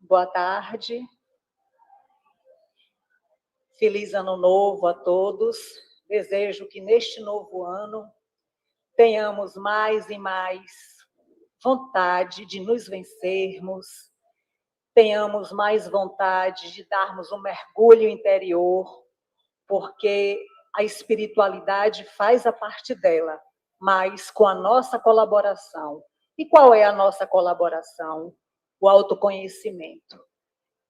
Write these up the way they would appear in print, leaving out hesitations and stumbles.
Boa tarde. Feliz Ano Novo a todos. Desejo que neste novo ano tenhamos mais e mais vontade de nos vencermos, tenhamos mais vontade de darmos um mergulho interior, porque a espiritualidade faz a parte dela, mas com a nossa colaboração. E qual é a nossa colaboração? O autoconhecimento.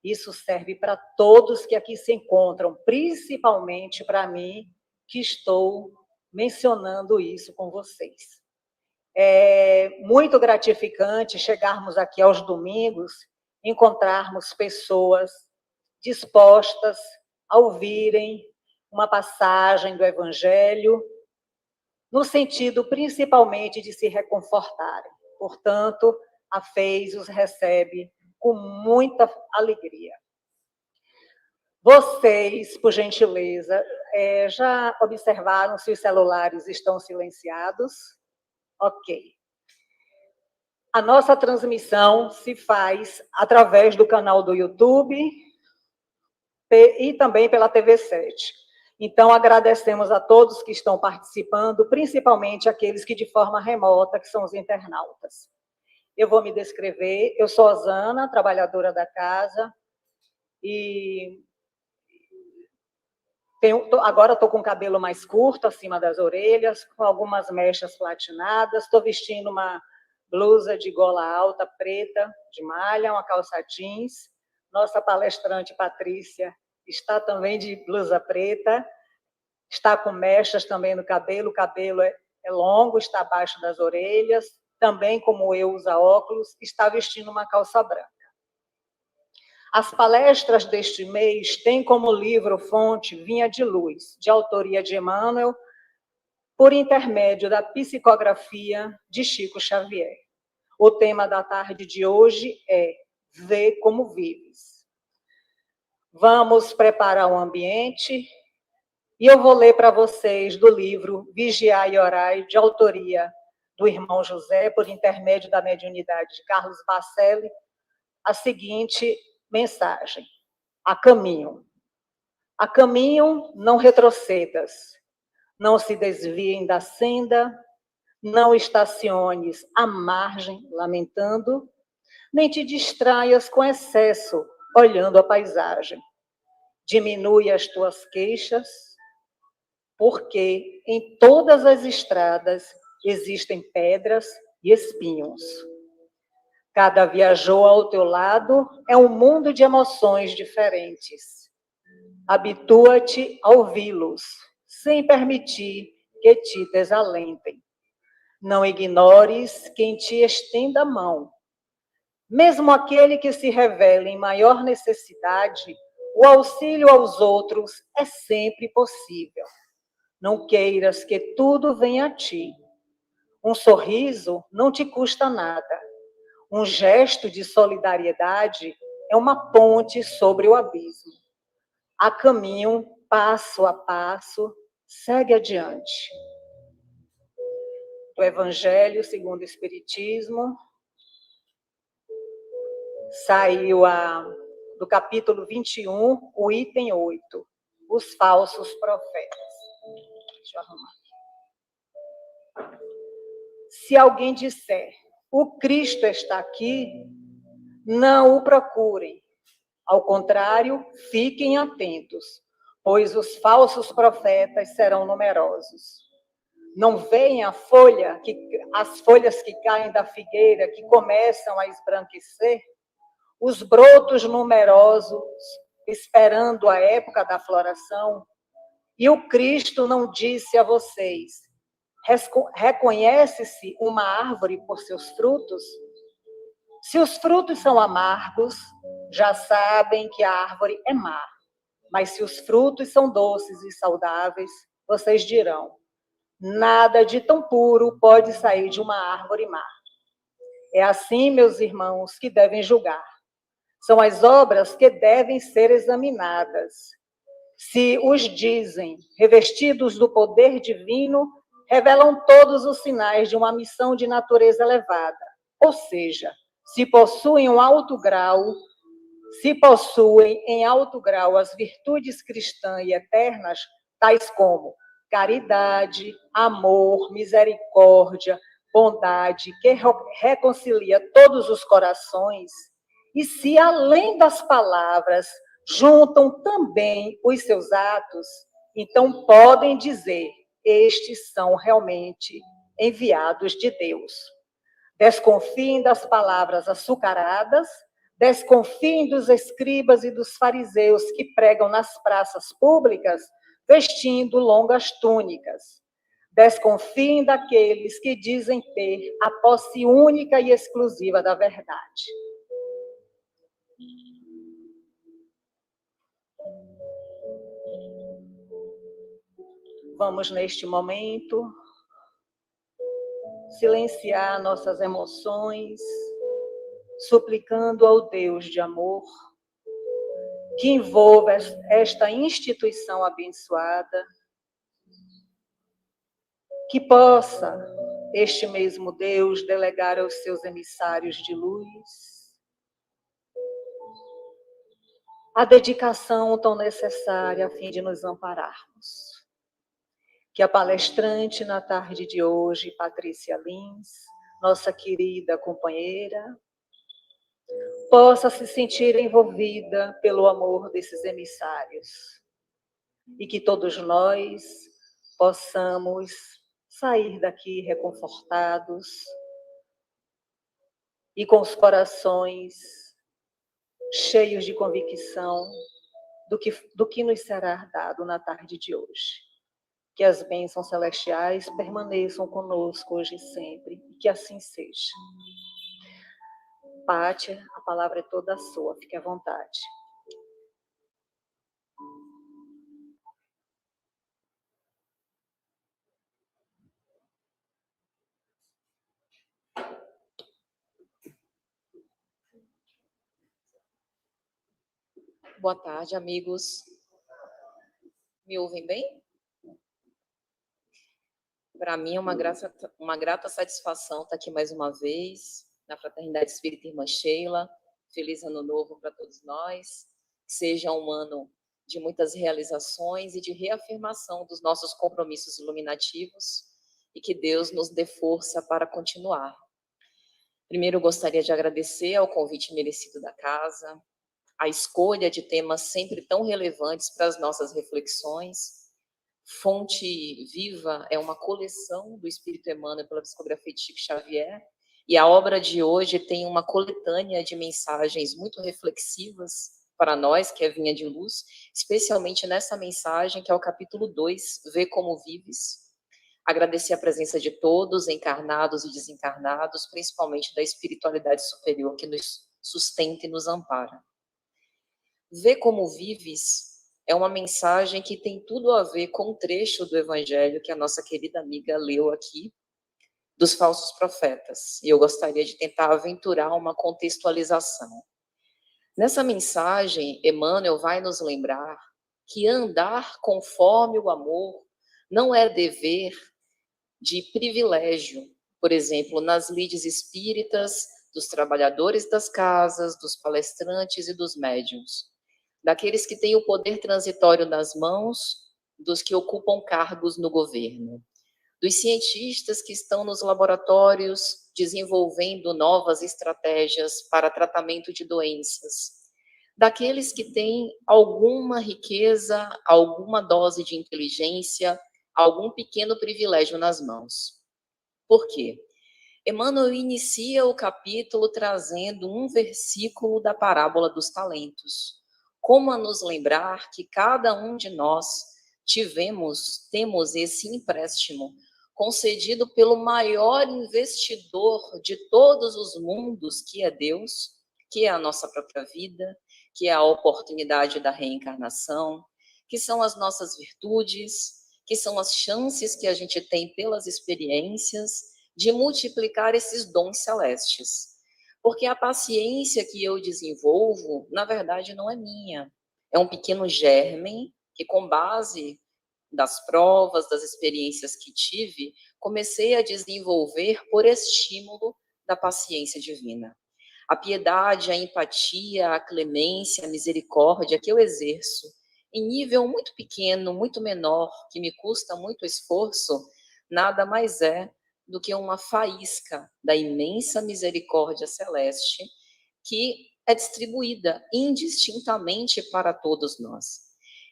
Isso serve para todos que aqui se encontram, principalmente para mim, que estou mencionando isso com vocês. É muito gratificante chegarmos aqui aos domingos, encontrarmos pessoas dispostas a ouvirem uma passagem do Evangelho, no sentido principalmente de se reconfortarem. Portanto, a FEIS os recebe com muita alegria. Vocês, por gentileza, já observaram se os celulares estão silenciados? Ok. A nossa transmissão se faz através do canal do YouTube e também pela TV7. Então, agradecemos a todos que estão participando, principalmente aqueles que de forma remota, que são os internautas. Eu vou me descrever. Eu sou Osana, trabalhadora da casa, e agora estou com o cabelo mais curto, acima das orelhas, com algumas mechas platinadas, estou vestindo uma blusa de gola alta, preta, de malha, uma calça jeans. Nossa palestrante, Patrícia, está também de blusa preta, está com mechas também no cabelo, o cabelo é longo, está abaixo das orelhas, também, como eu, usa óculos, está vestindo uma calça branca. As palestras deste mês têm como livro-fonte Vinha de Luz, de autoria de Emmanuel, por intermédio da psicografia de Chico Xavier. O tema da tarde de hoje é Vê como vives. Vamos preparar o ambiente e eu vou ler para vocês do livro Vigiai e Orai, de autoria do irmão José, por intermédio da mediunidade de Carlos Bacelli, a seguinte mensagem: a caminho. A caminho, não retrocedas, não se desviem da senda, não estaciones à margem, lamentando, nem te distraias com excesso, olhando a paisagem. Diminui as tuas queixas, porque em todas as estradas existem pedras e espinhos. Cada viajor ao teu lado é um mundo de emoções diferentes. Habitua-te a ouvi-los, sem permitir que te desalentem. Não ignores quem te estenda a mão. Mesmo aquele que se revela em maior necessidade, o auxílio aos outros é sempre possível. Não queiras que tudo venha a ti. Um sorriso não te custa nada. Um gesto de solidariedade é uma ponte sobre o abismo. A caminho, passo a passo, segue adiante. Do Evangelho segundo o Espiritismo, saiu do capítulo 21, o item 8, os falsos profetas. Deixa eu arrumar. Se alguém disser, o Cristo está aqui, não o procurem. Ao contrário, fiquem atentos, pois os falsos profetas serão numerosos. Não veem as folhas que caem da figueira, que começam a esbranquecer? Os brotos numerosos, esperando a época da floração? E o Cristo não disse a vocês, reconhece-se uma árvore por seus frutos? Se os frutos são amargos, já sabem que a árvore é má. Mas se os frutos são doces e saudáveis, vocês dirão, nada de tão puro pode sair de uma árvore má. É assim, meus irmãos, que devem julgar. São as obras que devem ser examinadas. Se os dizem, revestidos do poder divino, revelam todos os sinais de uma missão de natureza elevada. Ou seja, se possuem um alto grau se possuem em alto grau as virtudes cristãs e eternas, tais como caridade, amor, misericórdia, bondade, que reconcilia todos os corações, e se além das palavras juntam também os seus atos, então podem dizer: estes são realmente enviados de Deus. Desconfiem das palavras açucaradas, desconfiem dos escribas e dos fariseus que pregam nas praças públicas vestindo longas túnicas. Desconfiem daqueles que dizem ter a posse única e exclusiva da verdade. Vamos, neste momento, silenciar nossas emoções, suplicando ao Deus de amor que envolva esta instituição abençoada, que possa este mesmo Deus delegar aos seus emissários de luz a dedicação tão necessária a fim de nos ampararmos. Que a palestrante na tarde de hoje, Patrícia Lins, nossa querida companheira, possa se sentir envolvida pelo amor desses emissários e que todos nós possamos sair daqui reconfortados e com os corações cheios de convicção do que nos será dado na tarde de hoje. Que as bênçãos celestiais permaneçam conosco hoje e sempre, e que assim seja. Pátia, a palavra é toda sua, fique à vontade. Boa tarde, amigos. Me ouvem bem? Para mim é uma grata satisfação estar aqui mais uma vez, na Fraternidade Espírita Irmã Sheila. Feliz Ano Novo para todos nós. Que seja um ano de muitas realizações e de reafirmação dos nossos compromissos iluminativos e que Deus nos dê força para continuar. Primeiro, eu gostaria de agradecer ao convite merecido da casa, a escolha de temas sempre tão relevantes para as nossas reflexões. Fonte Viva é uma coleção do Espírito Emmanuel pela psicografia de Chico Xavier, e a obra de hoje tem uma coletânea de mensagens muito reflexivas para nós, que é Vinha de Luz, especialmente nessa mensagem, que é o capítulo 2, Vê Como Vives. Agradecer a presença de todos, encarnados e desencarnados, principalmente da espiritualidade superior que nos sustenta e nos ampara. Vê Como Vives é uma mensagem que tem tudo a ver com um trecho do Evangelho que a nossa querida amiga leu aqui, dos falsos profetas. E eu gostaria de tentar aventurar uma contextualização. Nessa mensagem, Emmanuel vai nos lembrar que andar conforme o amor não é dever de privilégio. Por exemplo, nas lides espíritas, dos trabalhadores das casas, dos palestrantes e dos médiuns. Daqueles que têm o poder transitório nas mãos, dos que ocupam cargos no governo, dos cientistas que estão nos laboratórios desenvolvendo novas estratégias para tratamento de doenças, daqueles que têm alguma riqueza, alguma dose de inteligência, algum pequeno privilégio nas mãos. Por quê? Emmanuel inicia o capítulo trazendo um versículo da parábola dos talentos, como a nos lembrar que cada um de nós temos esse empréstimo concedido pelo maior investidor de todos os mundos, que é Deus, que é a nossa própria vida, que é a oportunidade da reencarnação, que são as nossas virtudes, que são as chances que a gente tem pelas experiências de multiplicar esses dons celestes. Porque a paciência que eu desenvolvo, na verdade, não é minha. É um pequeno germe que, com base das provas, das experiências que tive, comecei a desenvolver por estímulo da paciência divina. A piedade, a empatia, a clemência, a misericórdia que eu exerço em nível muito pequeno, muito menor, que me custa muito esforço, nada mais é do que uma faísca da imensa misericórdia celeste que é distribuída indistintamente para todos nós.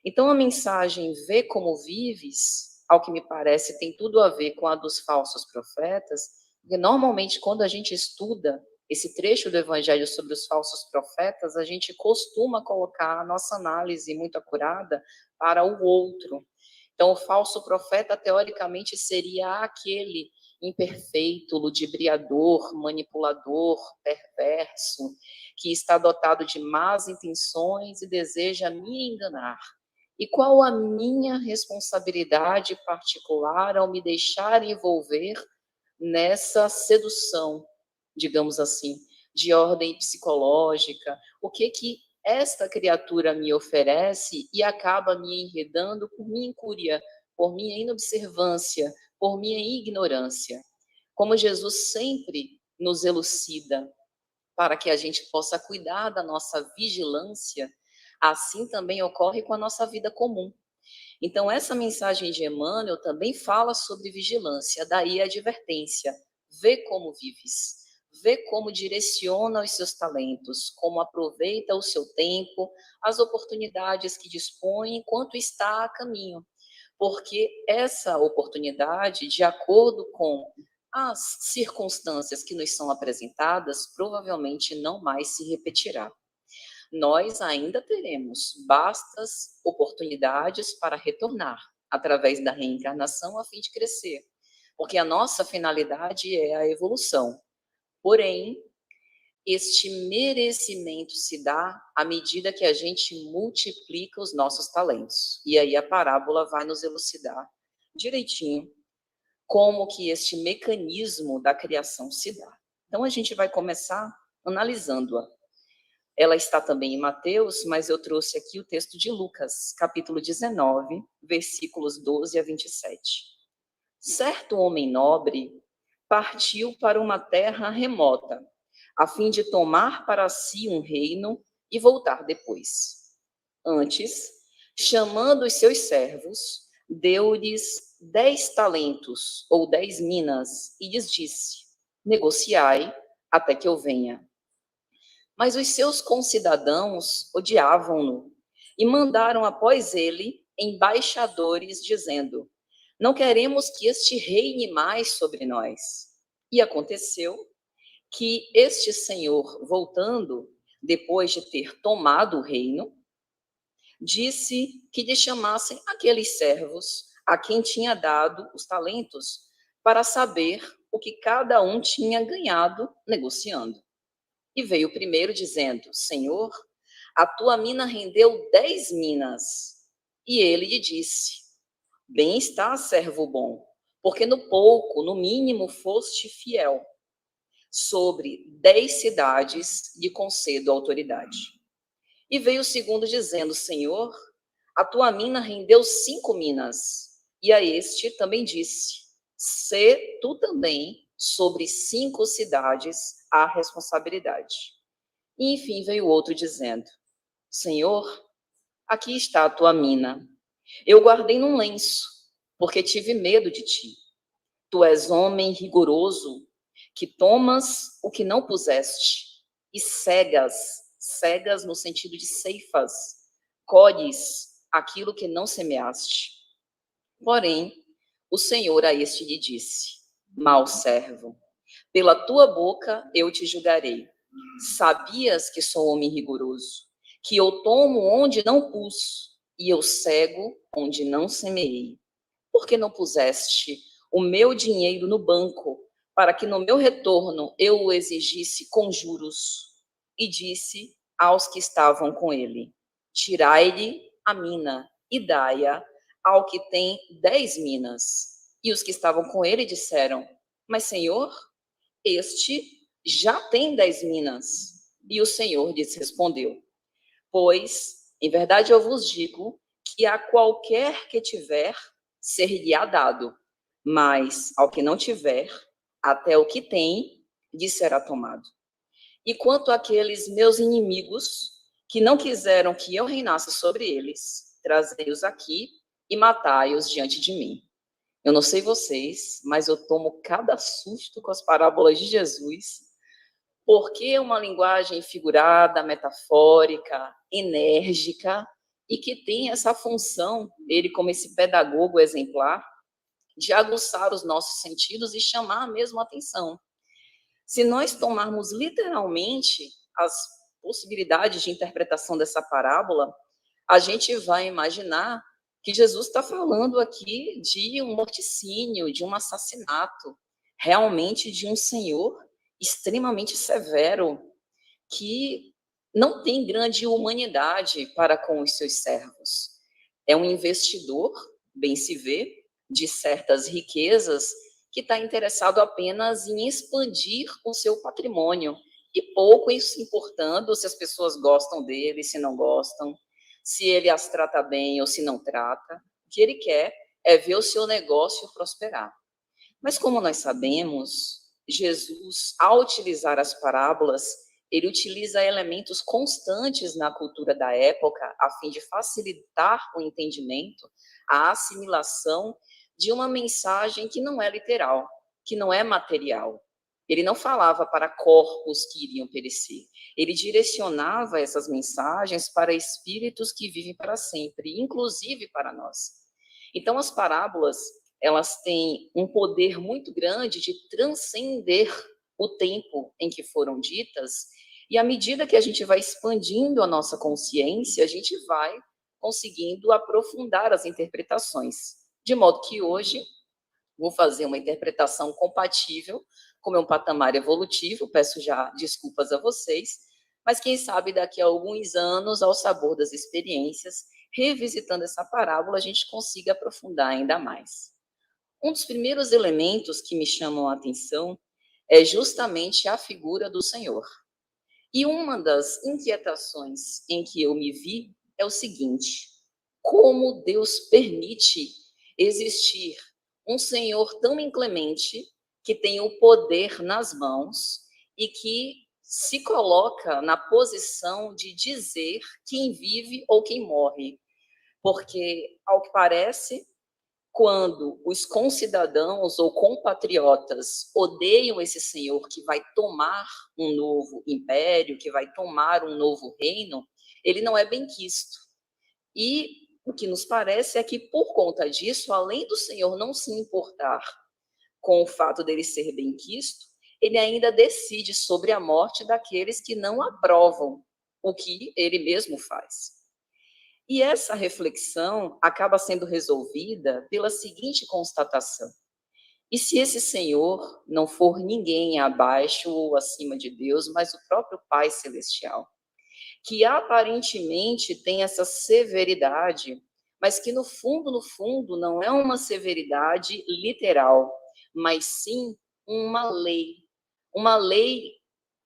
Então, a mensagem "Vê como vives", ao que me parece, tem tudo a ver com a dos falsos profetas, porque normalmente, quando a gente estuda esse trecho do Evangelho sobre os falsos profetas, a gente costuma colocar a nossa análise muito acurada para o outro. Então, o falso profeta, teoricamente, seria aquele imperfeito, ludibriador, manipulador, perverso, que está dotado de más intenções e deseja me enganar. E qual a minha responsabilidade particular ao me deixar envolver nessa sedução, digamos assim, de ordem psicológica? O que esta criatura me oferece e acaba me enredando por minha incúria, por minha inobservância, por minha ignorância? Como Jesus sempre nos elucida para que a gente possa cuidar da nossa vigilância, assim também ocorre com a nossa vida comum. Então, essa mensagem de Emmanuel também fala sobre vigilância, daí a advertência: vê como vives, vê como direciona os seus talentos, como aproveita o seu tempo, as oportunidades que dispõe enquanto está a caminho. Porque essa oportunidade, de acordo com as circunstâncias que nos são apresentadas, provavelmente não mais se repetirá. Nós ainda teremos vastas oportunidades para retornar através da reencarnação a fim de crescer, porque a nossa finalidade é a evolução. Porém, este merecimento se dá à medida que a gente multiplica os nossos talentos. E aí a parábola vai nos elucidar direitinho como que este mecanismo da criação se dá. Então, a gente vai começar analisando-a. Ela está também em Mateus, mas eu trouxe aqui o texto de Lucas, capítulo 19, versículos 12 a 27. Certo homem nobre partiu para uma terra remota, a fim de tomar para si um reino e voltar depois. Antes, chamando os seus servos, deu-lhes 10 talentos, ou 10 minas, e lhes disse: negociai até que eu venha. Mas os seus concidadãos odiavam-no e mandaram após ele embaixadores, dizendo: não queremos que este reine mais sobre nós. E aconteceu que este senhor, voltando, depois de ter tomado o reino, disse que lhe chamassem aqueles servos a quem tinha dado os talentos, para saber o que cada um tinha ganhado negociando. E veio o primeiro dizendo: Senhor, a tua mina rendeu 10 minas. E ele lhe disse: bem está, servo bom, porque no pouco, no mínimo, foste fiel. Sobre 10 cidades lhe concedo autoridade. E veio o segundo dizendo: Senhor, a tua mina rendeu 5 minas. E a este também disse: sê tu também sobre 5 cidades a responsabilidade. E enfim veio o outro dizendo: Senhor, aqui está a tua mina. Eu guardei num lenço, porque tive medo de ti. Tu és homem rigoroso, que tomas o que não puseste, e cegas no sentido de ceifas, colhes aquilo que não semeaste. Porém, o Senhor a este lhe disse: mau servo, pela tua boca eu te julgarei. Sabias que sou homem rigoroso, que eu tomo onde não pus, e eu cego onde não semeei. Por que não puseste o meu dinheiro no banco, para que no meu retorno eu o exigisse com juros? E disse aos que estavam com ele: tirai-lhe a mina e dai-a ao que tem 10 minas. E os que estavam com ele disseram: mas, Senhor, este já tem 10 minas. E o Senhor lhes respondeu: pois, em verdade eu vos digo, que a qualquer que tiver, ser-lhe-á dado, mas ao que não tiver, até o que tem, lhe será tomado. E quanto àqueles meus inimigos, que não quiseram que eu reinasse sobre eles, trazei-os aqui e matai-os diante de mim. Eu não sei vocês, mas eu tomo cada susto com as parábolas de Jesus, porque é uma linguagem figurada, metafórica, enérgica, e que tem essa função, ele como esse pedagogo exemplar, de aguçar os nossos sentidos e chamar mesmo a atenção. Se nós tomarmos literalmente as possibilidades de interpretação dessa parábola, a gente vai imaginar que Jesus está falando aqui de um morticínio, de um assassinato, realmente de um Senhor extremamente severo, que não tem grande humanidade para com os seus servos. É um investidor, bem se vê, de certas riquezas, que está interessado apenas em expandir o seu patrimônio e pouco se importando se as pessoas gostam dele, se não gostam, se ele as trata bem ou se não trata. O que ele quer é ver o seu negócio prosperar. Mas como nós sabemos, Jesus, ao utilizar as parábolas, ele utiliza elementos constantes na cultura da época a fim de facilitar o entendimento, a assimilação de uma mensagem que não é literal, que não é material. Ele não falava para corpos que iriam perecer. Ele direcionava essas mensagens para espíritos que vivem para sempre, inclusive para nós. Então, as parábolas, elas têm um poder muito grande de transcender o tempo em que foram ditas, e à medida que a gente vai expandindo a nossa consciência, a gente vai conseguindo aprofundar as interpretações. De modo que hoje vou fazer uma interpretação compatível com o meu patamar evolutivo, peço já desculpas a vocês, mas quem sabe daqui a alguns anos, ao sabor das experiências, revisitando essa parábola, a gente consiga aprofundar ainda mais. Um dos primeiros elementos que me chamam a atenção é justamente a figura do Senhor. E uma das inquietações em que eu me vi é o seguinte: como Deus permite existir um Senhor tão inclemente, que tem o poder nas mãos e que se coloca na posição de dizer quem vive ou quem morre? Porque, ao que parece, quando os concidadãos ou compatriotas odeiam esse senhor que vai tomar um novo império, que vai tomar um novo reino, ele não é benquisto. E o que nos parece é que, por conta disso, além do senhor não se importar com o fato dele ser benquisto, ele ainda decide sobre a morte daqueles que não aprovam o que ele mesmo faz. E essa reflexão acaba sendo resolvida pela seguinte constatação: e se esse Senhor não for ninguém abaixo ou acima de Deus, mas o próprio Pai Celestial, que aparentemente tem essa severidade, mas que no fundo, não é uma severidade literal, mas sim uma lei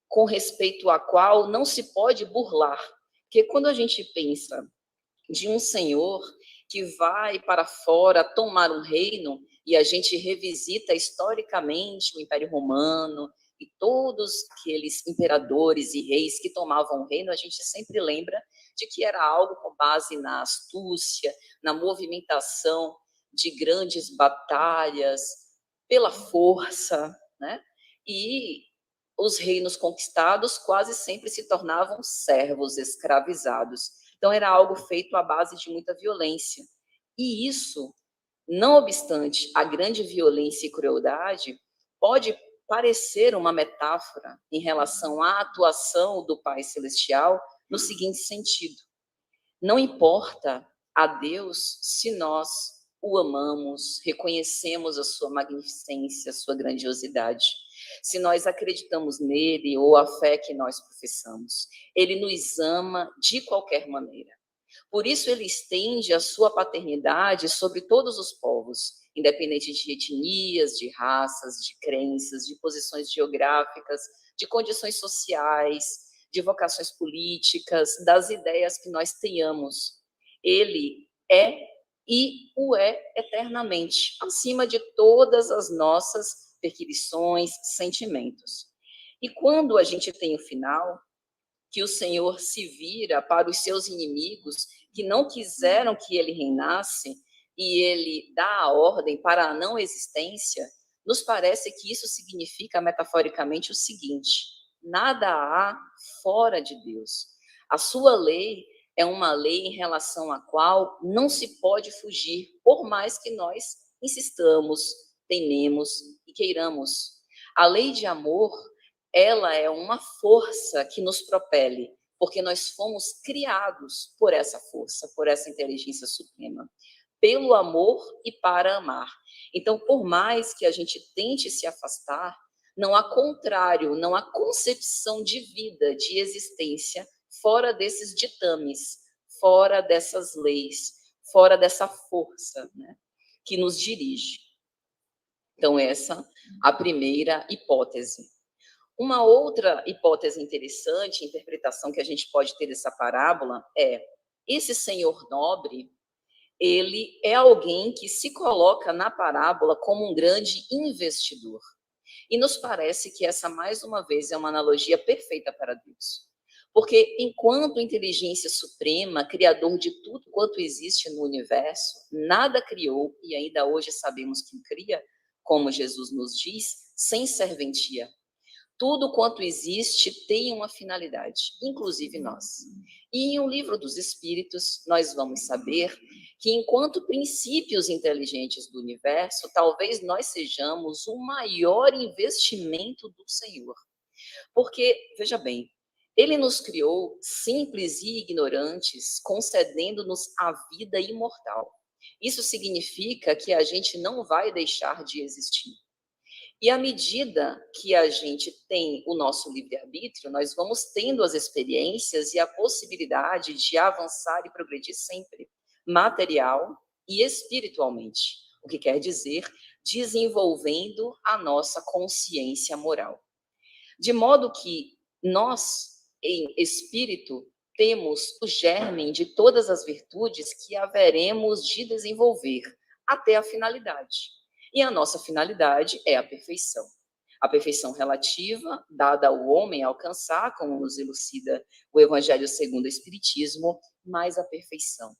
com respeito à qual não se pode burlar. Porque quando a gente pensa de um senhor que vai para fora tomar um reino, e a gente revisita historicamente o Império Romano e todos aqueles imperadores e reis que tomavam o reino, a gente sempre lembra de que era algo com base na astúcia, na movimentação de grandes batalhas, pela força, né? E os reinos conquistados quase sempre se tornavam servos escravizados. Então, era algo feito à base de muita violência. E isso, não obstante a grande violência e crueldade, pode parecer uma metáfora em relação à atuação do Pai Celestial no seguinte sentido: não importa a Deus se nós o amamos, reconhecemos a sua magnificência, a sua grandiosidade, se nós acreditamos nele ou a fé que nós professamos. Ele nos ama de qualquer maneira. Por isso ele estende a sua paternidade sobre todos os povos, independente de etnias, de raças, de crenças, de posições geográficas, de condições sociais, de vocações políticas, das ideias que nós tenhamos. Ele é e o é eternamente, acima de todas as nossas perquisições, sentimentos. E quando a gente tem o final, que o Senhor se vira para os seus inimigos que não quiseram que ele reinasse e ele dá a ordem para a não existência, nos parece que isso significa metaforicamente o seguinte: nada há fora de Deus. A sua lei é uma lei em relação à qual não se pode fugir, por mais que nós insistamos, tememos e queiramos. A lei de amor, ela é uma força que nos propele, porque nós fomos criados por essa força, por essa inteligência suprema, pelo amor e para amar. Então, por mais que a gente tente se afastar, não há contrário, não há concepção de vida, de existência, fora desses ditames, fora dessas leis, fora dessa força, né, que nos dirige. Então, essa a primeira hipótese. Uma outra hipótese interessante, interpretação que a gente pode ter dessa parábola é: esse senhor nobre, ele é alguém que se coloca na parábola como um grande investidor. E nos parece que essa, mais uma vez, é uma analogia perfeita para Deus. Porque enquanto inteligência suprema, criador de tudo quanto existe no universo, nada criou, e ainda hoje sabemos que cria, como Jesus nos diz, sem serventia. Tudo quanto existe tem uma finalidade, inclusive nós. E em O Livro dos Espíritos, nós vamos saber que, enquanto princípios inteligentes do universo, talvez nós sejamos o maior investimento do Senhor. Porque, veja bem, ele nos criou simples e ignorantes, concedendo-nos a vida imortal. Isso significa que a gente não vai deixar de existir. E à medida que a gente tem o nosso livre-arbítrio, nós vamos tendo as experiências e a possibilidade de avançar e progredir sempre, material e espiritualmente. O que quer dizer desenvolvendo a nossa consciência moral. De modo que nós, em espírito, temos o germe de todas as virtudes que haveremos de desenvolver até a finalidade. E a nossa finalidade é a perfeição relativa, dada ao homem alcançar, como nos elucida o Evangelho segundo o Espiritismo, mais a perfeição.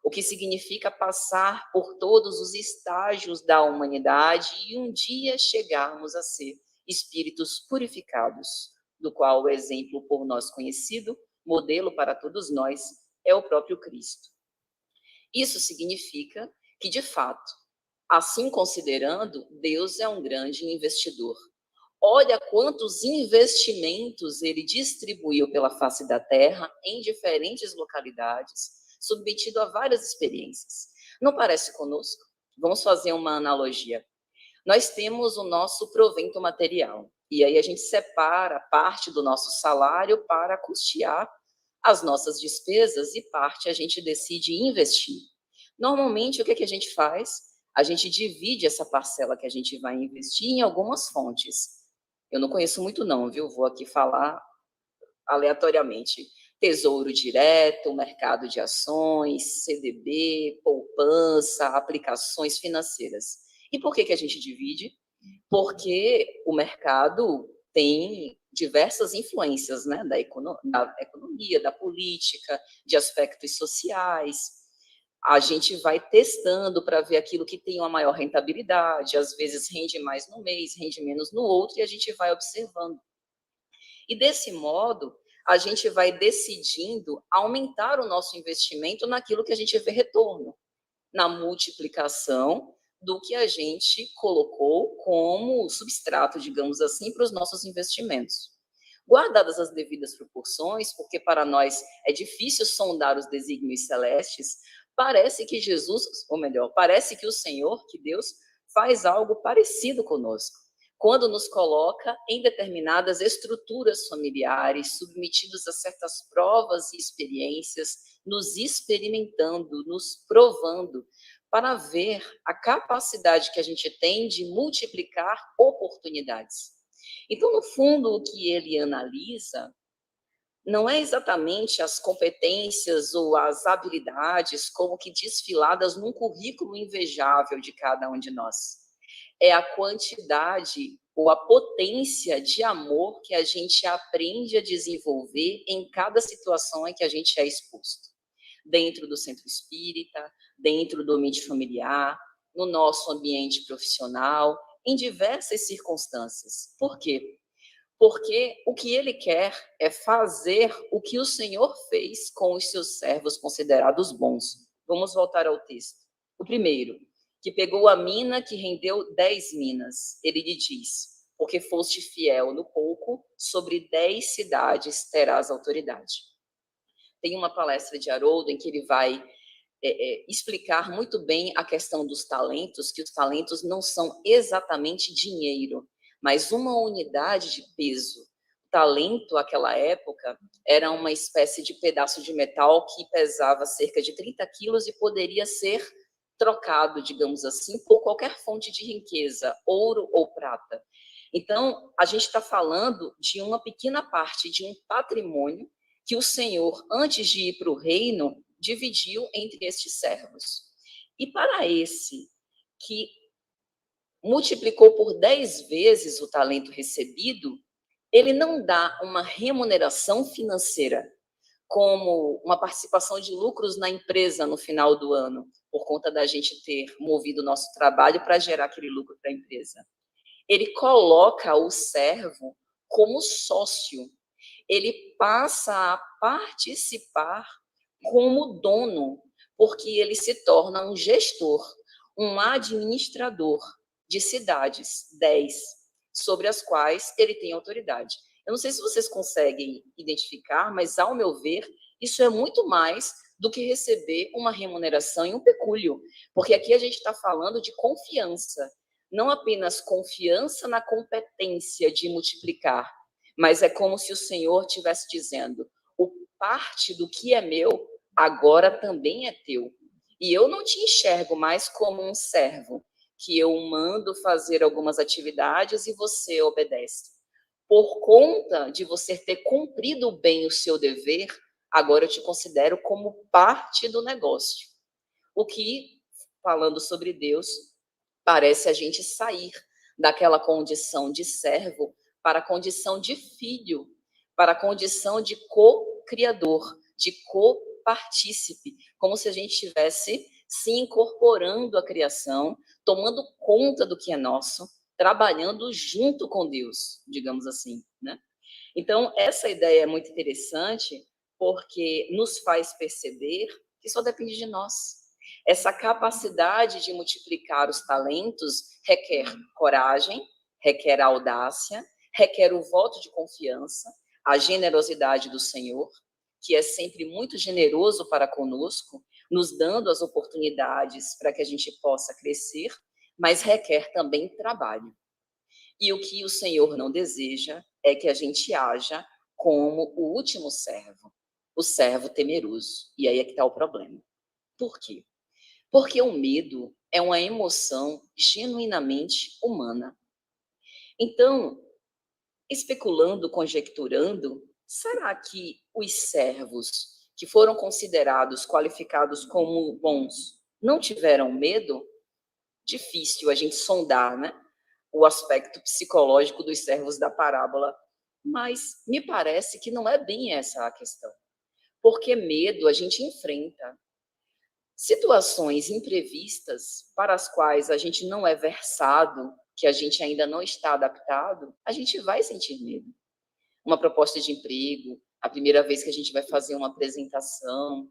O que significa passar por todos os estágios da humanidade e um dia chegarmos a ser espíritos purificados, do qual o exemplo por nós conhecido, modelo para todos nós, é o próprio Cristo. Isso significa que, de fato, assim considerando, Deus é um grande investidor. Olha quantos investimentos ele distribuiu pela face da terra em diferentes localidades, submetido a várias experiências. Não parece conosco? Vamos fazer uma analogia. Nós temos o nosso provento material, e aí a gente separa parte do nosso salário para custear as nossas despesas e parte a gente decide investir. Normalmente, o que a gente faz? A gente divide essa parcela que a gente vai investir em algumas fontes. Eu não conheço muito não, viu? Vou aqui falar aleatoriamente. Tesouro direto, mercado de ações, CDB, poupança, aplicações financeiras. E por que a gente divide? Porque o mercado tem diversas influências, né? Da economia, da política, de aspectos sociais. A gente vai testando para ver aquilo que tem uma maior rentabilidade, às vezes rende mais no mês, rende menos no outro, e a gente vai observando. E desse modo, a gente vai decidindo aumentar o nosso investimento naquilo que a gente vê retorno, na multiplicação do que a gente colocou como substrato, digamos assim, para os nossos investimentos. Guardadas as devidas proporções, porque para nós é difícil sondar os desígnios celestes, parece que Jesus, ou melhor, parece que o Senhor, que Deus, faz algo parecido conosco, quando nos coloca em determinadas estruturas familiares, submetidos a certas provas e experiências, nos experimentando, nos provando, para ver a capacidade que a gente tem de multiplicar oportunidades. Então, no fundo, o que ele analisa não é exatamente as competências ou as habilidades como que desfiladas num currículo invejável de cada um de nós. É a quantidade ou a potência de amor que a gente aprende a desenvolver em cada situação em que a gente é exposto. Dentro do centro espírita, dentro do ambiente familiar, no nosso ambiente profissional, em diversas circunstâncias. Por quê? Porque o que ele quer é fazer o que o Senhor fez com os seus servos considerados bons. Vamos voltar ao texto. O primeiro, que pegou a mina que rendeu 10 minas. Ele lhe diz, porque foste fiel no pouco, sobre 10 cidades terás autoridade. Tem uma palestra de Haroldo em que ele vai explicar muito bem a questão dos talentos, que os talentos não são exatamente dinheiro, mas uma unidade de peso. O talento, naquela época, era uma espécie de pedaço de metal que pesava cerca de 30 quilos e poderia ser trocado, digamos assim, por qualquer fonte de riqueza, ouro ou prata. Então, a gente está falando de uma pequena parte de um patrimônio que o Senhor, antes de ir para o reino, dividiu entre estes servos. E para esse que multiplicou por 10 vezes o talento recebido, ele não dá uma remuneração financeira, como uma participação de lucros na empresa no final do ano, por conta da gente ter movido o nosso trabalho para gerar aquele lucro para a empresa. Ele coloca o servo como sócio, ele passa a participar como dono, porque ele se torna um gestor, um administrador de cidades, 10, sobre as quais ele tem autoridade. Eu não sei se vocês conseguem identificar, mas, ao meu ver, isso é muito mais do que receber uma remuneração e um pecúlio, porque aqui a gente está falando de confiança, não apenas confiança na competência de multiplicar, mas é como se o Senhor estivesse dizendo, o parte do que é meu, agora também é teu. E eu não te enxergo mais como um servo, que eu mando fazer algumas atividades e você obedece. Por conta de você ter cumprido bem o seu dever, agora eu te considero como parte do negócio. O que, falando sobre Deus, parece a gente sair daquela condição de servo para a condição de filho, para a condição de co-criador, de co-partícipe, como se a gente estivesse se incorporando à criação, tomando conta do que é nosso, trabalhando junto com Deus, digamos assim, né? Então, essa ideia é muito interessante, porque nos faz perceber que só depende de nós. Essa capacidade de multiplicar os talentos requer coragem, requer audácia, requer o voto de confiança, a generosidade do Senhor, que é sempre muito generoso para conosco, nos dando as oportunidades para que a gente possa crescer, mas requer também trabalho. E o que o Senhor não deseja é que a gente haja como o último servo, o servo temeroso. E aí é que está o problema. Por quê? Porque o medo é uma emoção genuinamente humana. Então, especulando, conjecturando, será que os servos que foram considerados, qualificados como bons, não tiveram medo? Difícil a gente sondar, né, o aspecto psicológico dos servos da parábola, mas me parece que não é bem essa a questão. Porque medo a gente enfrenta. Situações imprevistas para as quais a gente não é versado, que a gente ainda não está adaptado, a gente vai sentir medo. Uma proposta de emprego, a primeira vez que a gente vai fazer uma apresentação,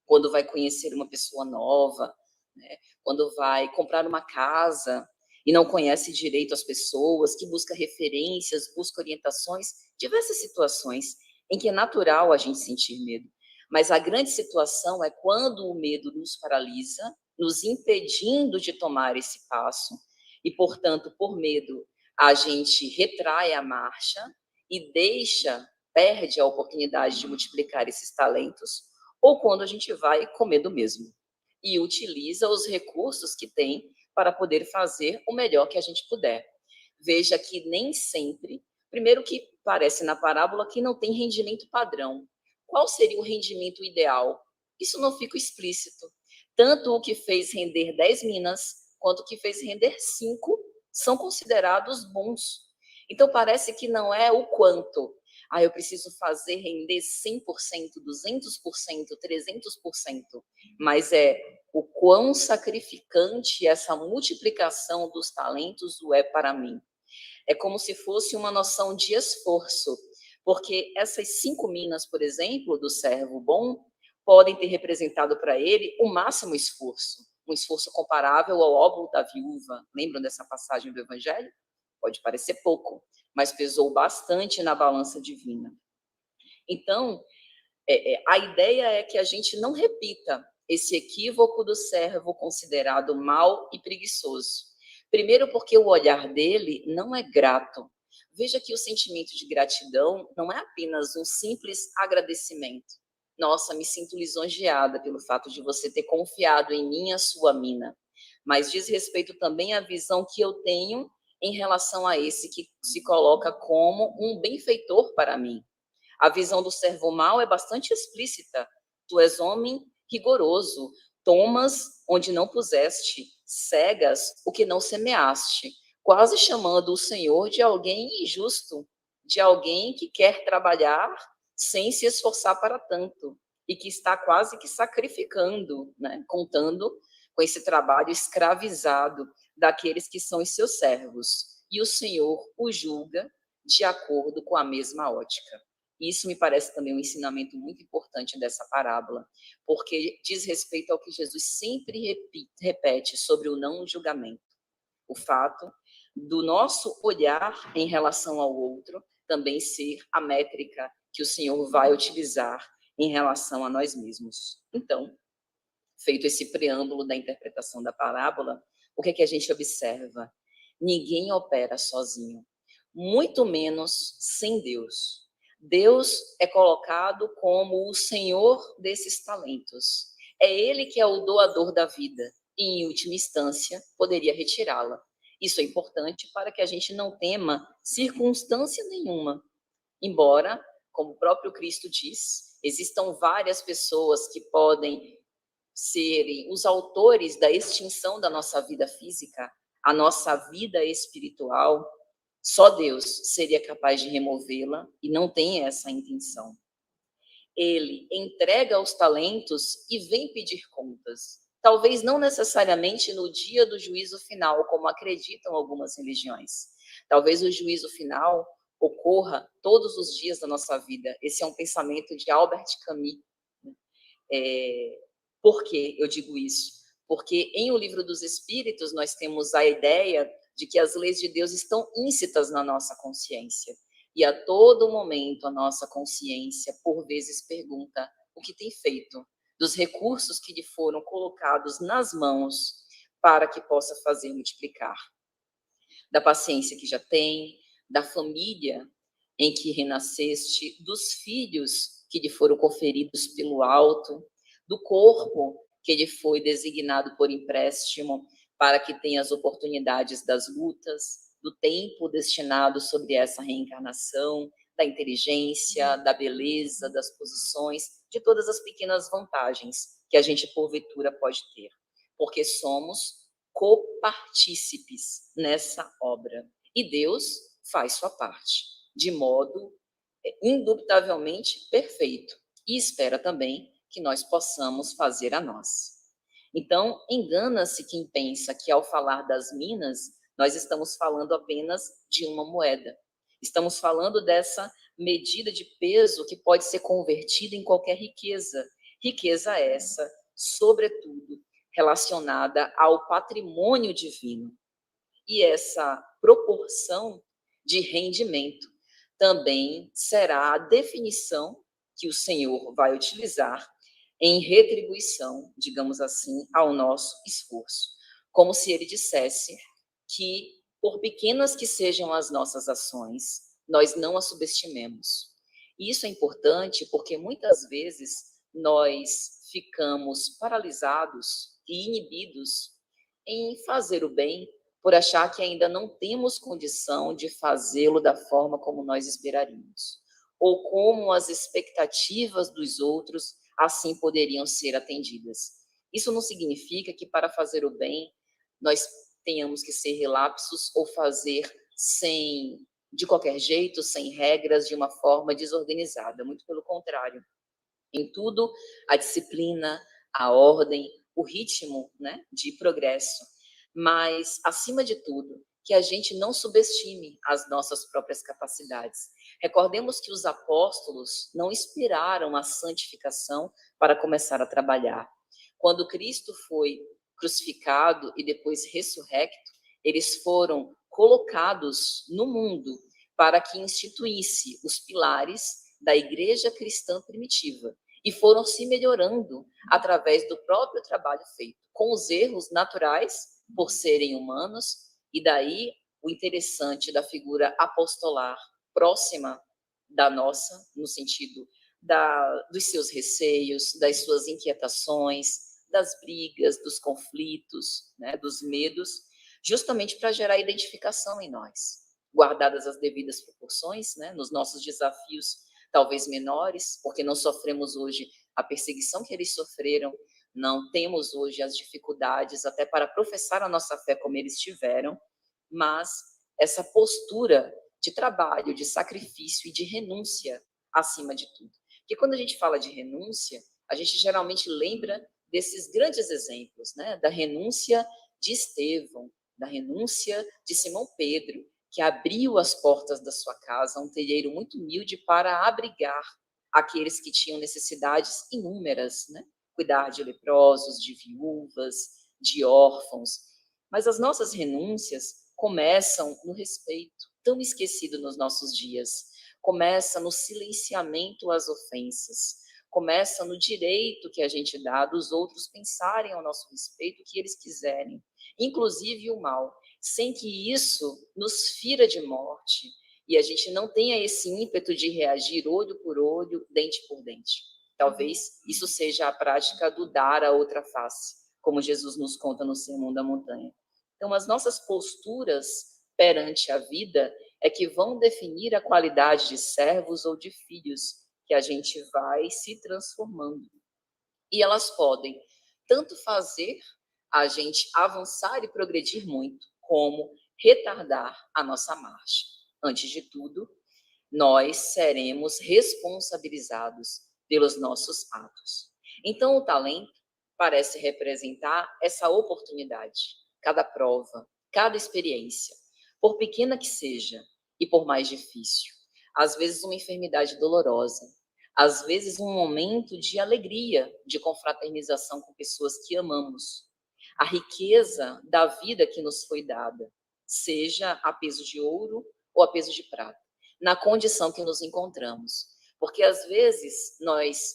quando vai conhecer uma pessoa nova, né? Quando vai comprar uma casa e não conhece direito as pessoas, que busca referências, busca orientações, diversas situações em que é natural a gente sentir medo. Mas a grande situação é quando o medo nos paralisa, nos impedindo de tomar esse passo, e, portanto, por medo, a gente retrai a marcha e perde a oportunidade de multiplicar esses talentos, ou quando a gente vai com medo mesmo e utiliza os recursos que tem para poder fazer o melhor que a gente puder. Veja que nem sempre, primeiro que parece na parábola que não tem rendimento padrão. Qual seria o rendimento ideal? Isso não fica explícito. Tanto o que fez render 10 minas, quanto o que fez render 5, são considerados bons. Então, parece que não é o quanto. Eu preciso fazer render 100%, 200%, 300%, mas é o quão sacrificante essa multiplicação dos talentos é para mim. É como se fosse uma noção de esforço, porque essas 5 minas, por exemplo, do servo bom, podem ter representado para ele o máximo esforço, um esforço comparável ao óbolo da viúva. Lembram dessa passagem do Evangelho? Pode parecer pouco, mas pesou bastante na balança divina. Então, a ideia é que a gente não repita esse equívoco do servo considerado mau e preguiçoso. Primeiro, porque o olhar dele não é grato. Veja que o sentimento de gratidão não é apenas um simples agradecimento. Nossa, me sinto lisonjeada pelo fato de você ter confiado em mim, a sua mina. Mas diz respeito também à visão que eu tenho em relação a esse que se coloca como um benfeitor para mim. A visão do servo mau é bastante explícita. Tu és homem rigoroso, tomas onde não puseste, cegas o que não semeaste, quase chamando o Senhor de alguém injusto, de alguém que quer trabalhar sem se esforçar para tanto e que está quase que sacrificando, né? Contando com esse trabalho escravizado daqueles que são os seus servos. E o Senhor o julga de acordo com a mesma ótica. Isso me parece também um ensinamento muito importante dessa parábola, porque diz respeito ao que Jesus sempre repete sobre o não julgamento. O fato do nosso olhar em relação ao outro também ser a métrica que o Senhor vai utilizar em relação a nós mesmos. Então, feito esse preâmbulo da interpretação da parábola, o que é que a gente observa? Ninguém opera sozinho, muito menos sem Deus. Deus é colocado como o Senhor desses talentos. É Ele que é o doador da vida e, em última instância, poderia retirá-la. Isso é importante para que a gente não tema circunstância nenhuma. Embora, como o próprio Cristo diz, existam várias pessoas que podem serem os autores da extinção da nossa vida física, a nossa vida espiritual, só Deus seria capaz de removê-la e não tem essa intenção. Ele entrega os talentos e vem pedir contas. Talvez não necessariamente no dia do juízo final, como acreditam algumas religiões. Talvez o juízo final ocorra todos os dias da nossa vida. Esse é um pensamento de Albert Camus. Por que eu digo isso? Porque em O Livro dos Espíritos nós temos a ideia de que as leis de Deus estão íncitas na nossa consciência. E a todo momento a nossa consciência, por vezes, pergunta o que tem feito dos recursos que lhe foram colocados nas mãos para que possa fazer multiplicar. Da paciência que já tem, da família em que renasceste, dos filhos que lhe foram conferidos pelo alto, do corpo que lhe foi designado por empréstimo para que tenha as oportunidades das lutas, do tempo destinado sobre essa reencarnação, da inteligência, da beleza, das posições, de todas as pequenas vantagens que a gente, porventura, pode ter. Porque somos copartícipes nessa obra. E Deus faz sua parte, de modo indubitavelmente perfeito. E espera também que nós possamos fazer a nós. Então, engana-se quem pensa que ao falar das minas, nós estamos falando apenas de uma moeda. Estamos falando dessa medida de peso que pode ser convertida em qualquer riqueza. Riqueza essa, sobretudo, relacionada ao patrimônio divino. E essa proporção de rendimento também será a definição que o Senhor vai utilizar em retribuição, digamos assim, ao nosso esforço. Como se ele dissesse que, por pequenas que sejam as nossas ações, nós não as subestimemos. E isso é importante porque muitas vezes nós ficamos paralisados e inibidos em fazer o bem por achar que ainda não temos condição de fazê-lo da forma como nós esperaríamos, ou como as expectativas dos outros assim poderiam ser atendidas. Isso não significa que para fazer o bem nós tenhamos que ser relapsos ou fazer de qualquer jeito, sem regras, de uma forma desorganizada. Muito pelo contrário. Em tudo, a disciplina, a ordem, o ritmo, né, de progresso. Mas, acima de tudo, que a gente não subestime as nossas próprias capacidades. Recordemos que os apóstolos não esperaram a santificação para começar a trabalhar. Quando Cristo foi crucificado e depois ressurrecto, eles foram colocados no mundo para que instituísse os pilares da igreja cristã primitiva e foram se melhorando através do próprio trabalho feito, com os erros naturais, por serem humanos, e daí o interessante da figura apostolar próxima da nossa, no sentido dos seus receios, das suas inquietações, das brigas, dos conflitos, né, dos medos, justamente para gerar identificação em nós, guardadas as devidas proporções, né, nos nossos desafios talvez menores, porque não sofremos hoje a perseguição que eles sofreram, não temos hoje as dificuldades até para professar a nossa fé como eles tiveram, mas essa postura de trabalho, de sacrifício e de renúncia acima de tudo. Porque quando a gente fala de renúncia, a gente geralmente lembra desses grandes exemplos, né? Da renúncia de Estevão, da renúncia de Simão Pedro, que abriu as portas da sua casa, um terreiro muito humilde, para abrigar aqueles que tinham necessidades inúmeras, né? Cuidar de leprosos, de viúvas, de órfãos. Mas as nossas renúncias começam no respeito, tão esquecido nos nossos dias. Começa no silenciamento às ofensas. Começa no direito que a gente dá dos outros pensarem ao nosso respeito o que eles quiserem, inclusive o mal, sem que isso nos fira de morte e a gente não tenha esse ímpeto de reagir olho por olho, dente por dente. Talvez isso seja a prática do dar a outra face, como Jesus nos conta no Sermão da Montanha. Então, as nossas posturas perante a vida é que vão definir a qualidade de servos ou de filhos que a gente vai se transformando. E elas podem tanto fazer a gente avançar e progredir muito, como retardar a nossa marcha. Antes de tudo, nós seremos responsabilizados pelos nossos atos. Então, o talento parece representar essa oportunidade, cada prova, cada experiência, por pequena que seja e por mais difícil. Às vezes, uma enfermidade dolorosa, às vezes, um momento de alegria, de confraternização com pessoas que amamos. A riqueza da vida que nos foi dada, seja a peso de ouro ou a peso de prata, na condição que nos encontramos. Porque, às vezes, nós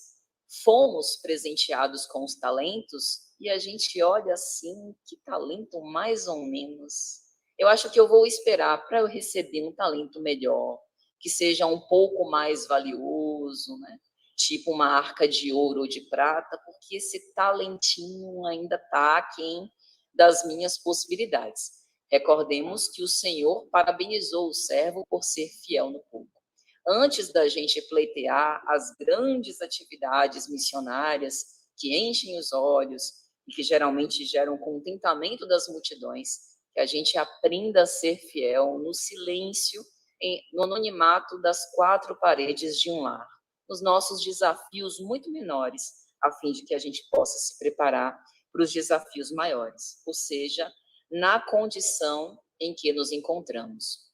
fomos presenteados com os talentos e a gente olha assim, que talento mais ou menos. Eu acho que eu vou esperar para eu receber um talento melhor, que seja um pouco mais valioso, né? Tipo uma arca de ouro ou de prata, porque esse talentinho ainda está aquém das minhas possibilidades. Recordemos que o Senhor parabenizou o servo por ser fiel no pouco. Antes da gente pleitear as grandes atividades missionárias que enchem os olhos e que geralmente geram contentamento das multidões, que a gente aprenda a ser fiel no silêncio, no anonimato das quatro paredes de um lar, nos nossos desafios muito menores, a fim de que a gente possa se preparar para os desafios maiores, ou seja, na condição em que nos encontramos.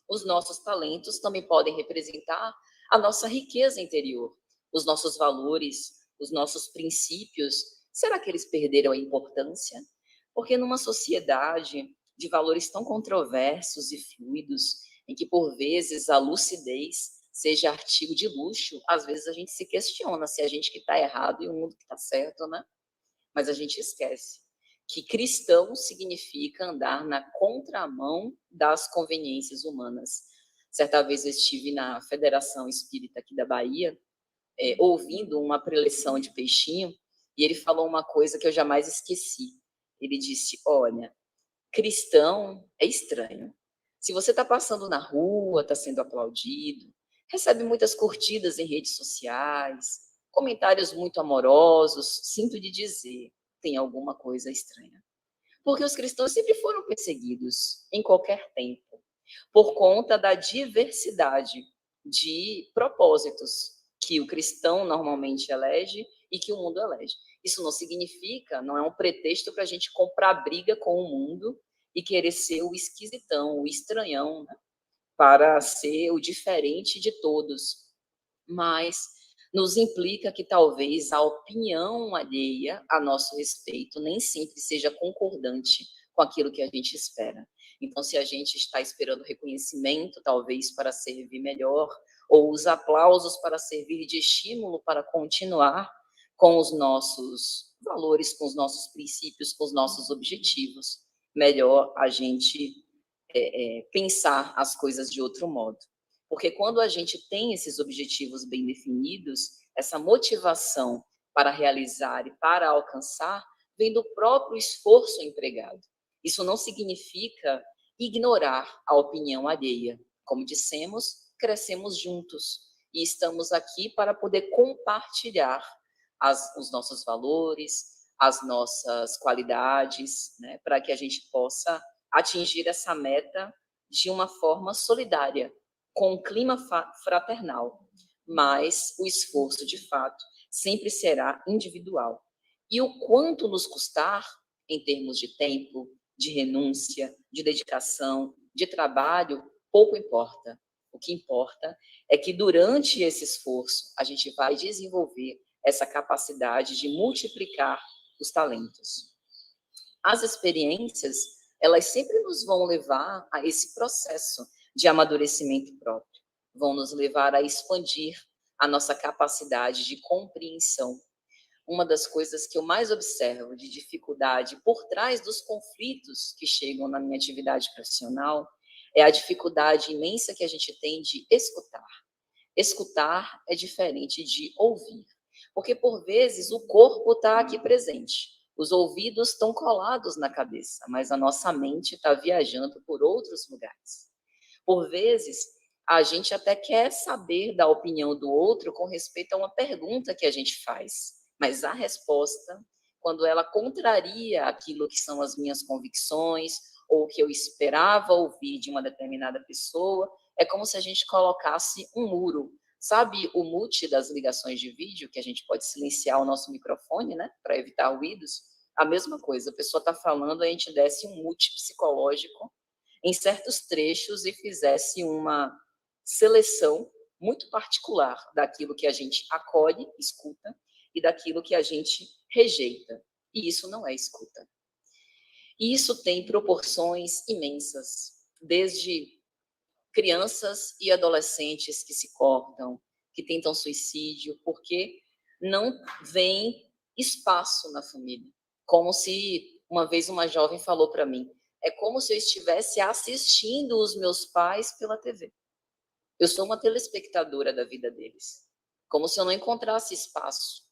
Os nossos talentos também podem representar a nossa riqueza interior, os nossos valores, os nossos princípios. Será que eles perderam a importância? Porque numa sociedade de valores tão controversos e fluidos, em que, por vezes, a lucidez seja artigo de luxo, às vezes a gente se questiona se a gente que está errado e o mundo que está certo, né? Mas a gente esquece que cristão significa andar na contramão das conveniências humanas. Certa vez eu estive na Federação Espírita aqui da Bahia, ouvindo uma preleção de Peixinho, e ele falou uma coisa que eu jamais esqueci. Ele disse, olha, cristão é estranho. Se você está passando na rua, está sendo aplaudido, recebe muitas curtidas em redes sociais, comentários muito amorosos, sinto lhe dizer, tem alguma coisa estranha. Porque os cristãos sempre foram perseguidos, em qualquer tempo, por conta da diversidade de propósitos que o cristão normalmente elege e que o mundo elege. Isso não significa, não é um pretexto para a gente comprar briga com o mundo e querer ser o esquisitão, o estranhão, né? Para ser o diferente de todos. Mas nos implica que talvez a opinião alheia a nosso respeito nem sempre seja concordante com aquilo que a gente espera. Então, se a gente está esperando reconhecimento, talvez para servir melhor, ou os aplausos para servir de estímulo para continuar com os nossos valores, com os nossos princípios, com os nossos objetivos, melhor a gente pensar as coisas de outro modo. Porque quando a gente tem esses objetivos bem definidos, essa motivação para realizar e para alcançar vem do próprio esforço empregado. Isso não significa ignorar a opinião alheia. Como dissemos, crescemos juntos e estamos aqui para poder compartilhar os nossos valores, as nossas qualidades, né, para que a gente possa atingir essa meta de uma forma solidária, com um clima fraternal, mas o esforço, de fato, sempre será individual. E o quanto nos custar, em termos de tempo, de renúncia, de dedicação, de trabalho, pouco importa. O que importa é que durante esse esforço a gente vai desenvolver essa capacidade de multiplicar os talentos. As experiências, elas sempre nos vão levar a esse processo de amadurecimento próprio, vão nos levar a expandir a nossa capacidade de compreensão. Uma das coisas que eu mais observo de dificuldade por trás dos conflitos que chegam na minha atividade profissional é a dificuldade imensa que a gente tem de escutar. Escutar é diferente de ouvir, porque por vezes o corpo está aqui presente, os ouvidos estão colados na cabeça, mas a nossa mente está viajando por outros lugares. Por vezes, a gente até quer saber da opinião do outro com respeito a uma pergunta que a gente faz, mas a resposta, quando ela contraria aquilo que são as minhas convicções ou o que eu esperava ouvir de uma determinada pessoa, é como se a gente colocasse um muro. Sabe o mute das ligações de vídeo, que a gente pode silenciar o nosso microfone, né, para evitar ruídos? A mesma coisa, a pessoa está falando, a gente desse um mute psicológico em certos trechos e fizesse uma seleção muito particular daquilo que a gente acolhe, escuta, e daquilo que a gente rejeita. E isso não é escuta. E isso tem proporções imensas, desde crianças e adolescentes que se cortam, que tentam suicídio, porque não vem espaço na família. Como se, uma vez uma jovem falou para mim, é como se eu estivesse assistindo os meus pais pela TV. Eu sou uma telespectadora da vida deles. Como se eu não encontrasse espaço.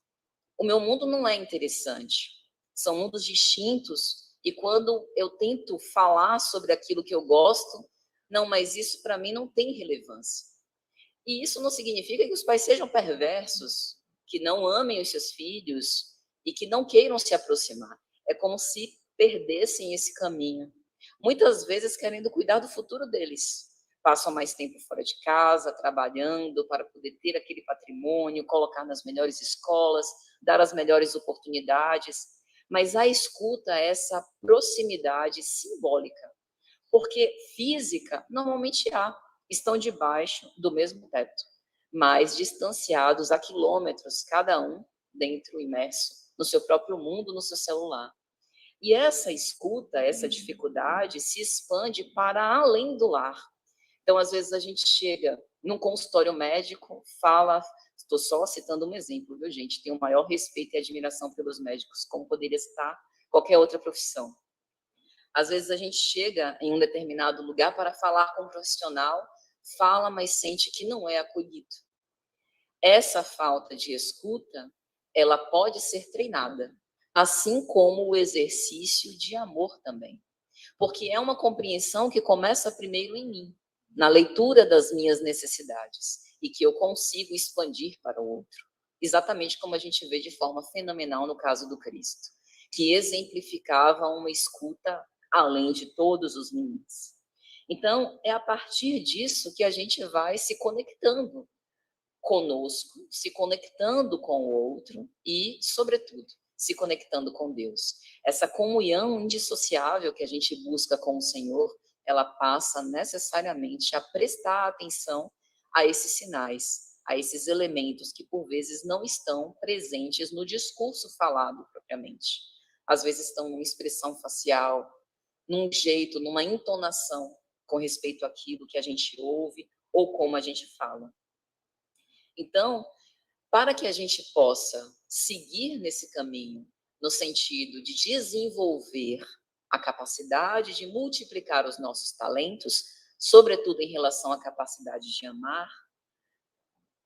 O meu mundo não é interessante. São mundos distintos e quando eu tento falar sobre aquilo que eu gosto, não, mas isso para mim não tem relevância. E isso não significa que os pais sejam perversos, que não amem os seus filhos e que não queiram se aproximar. É como se perdessem esse caminho. Muitas vezes querendo cuidar do futuro deles. Passam mais tempo fora de casa, trabalhando para poder ter aquele patrimônio, colocar nas melhores escolas, dar as melhores oportunidades. Mas a escuta é essa proximidade simbólica, porque física normalmente há, estão debaixo do mesmo teto, mas distanciados a quilômetros, cada um dentro, imerso no seu próprio mundo, no seu celular. E essa escuta, essa dificuldade se expande para além do lar. Então, às vezes, a gente chega num consultório médico, fala, estou só citando um exemplo, viu, gente? Tenho o maior respeito e admiração pelos médicos, como poderia citar qualquer outra profissão. Às vezes, a gente chega em um determinado lugar para falar com um profissional, fala, mas sente que não é acolhido. Essa falta de escuta, ela pode ser treinada, assim como o exercício de amor também. Porque é uma compreensão que começa primeiro em mim, na leitura das minhas necessidades, e que eu consigo expandir para o outro. Exatamente como a gente vê de forma fenomenal no caso do Cristo, que exemplificava uma escuta além de todos os limites. Então, é a partir disso que a gente vai se conectando conosco, se conectando com o outro e, sobretudo, se conectando com Deus. Essa comunhão indissociável que a gente busca com o Senhor, ela passa necessariamente a prestar atenção a esses sinais, a esses elementos que, por vezes, não estão presentes no discurso falado propriamente. Às vezes estão numa expressão facial, num jeito, numa entonação com respeito àquilo que a gente ouve ou como a gente fala. Então, para que a gente possa seguir nesse caminho, no sentido de desenvolver a capacidade de multiplicar os nossos talentos, sobretudo em relação à capacidade de amar,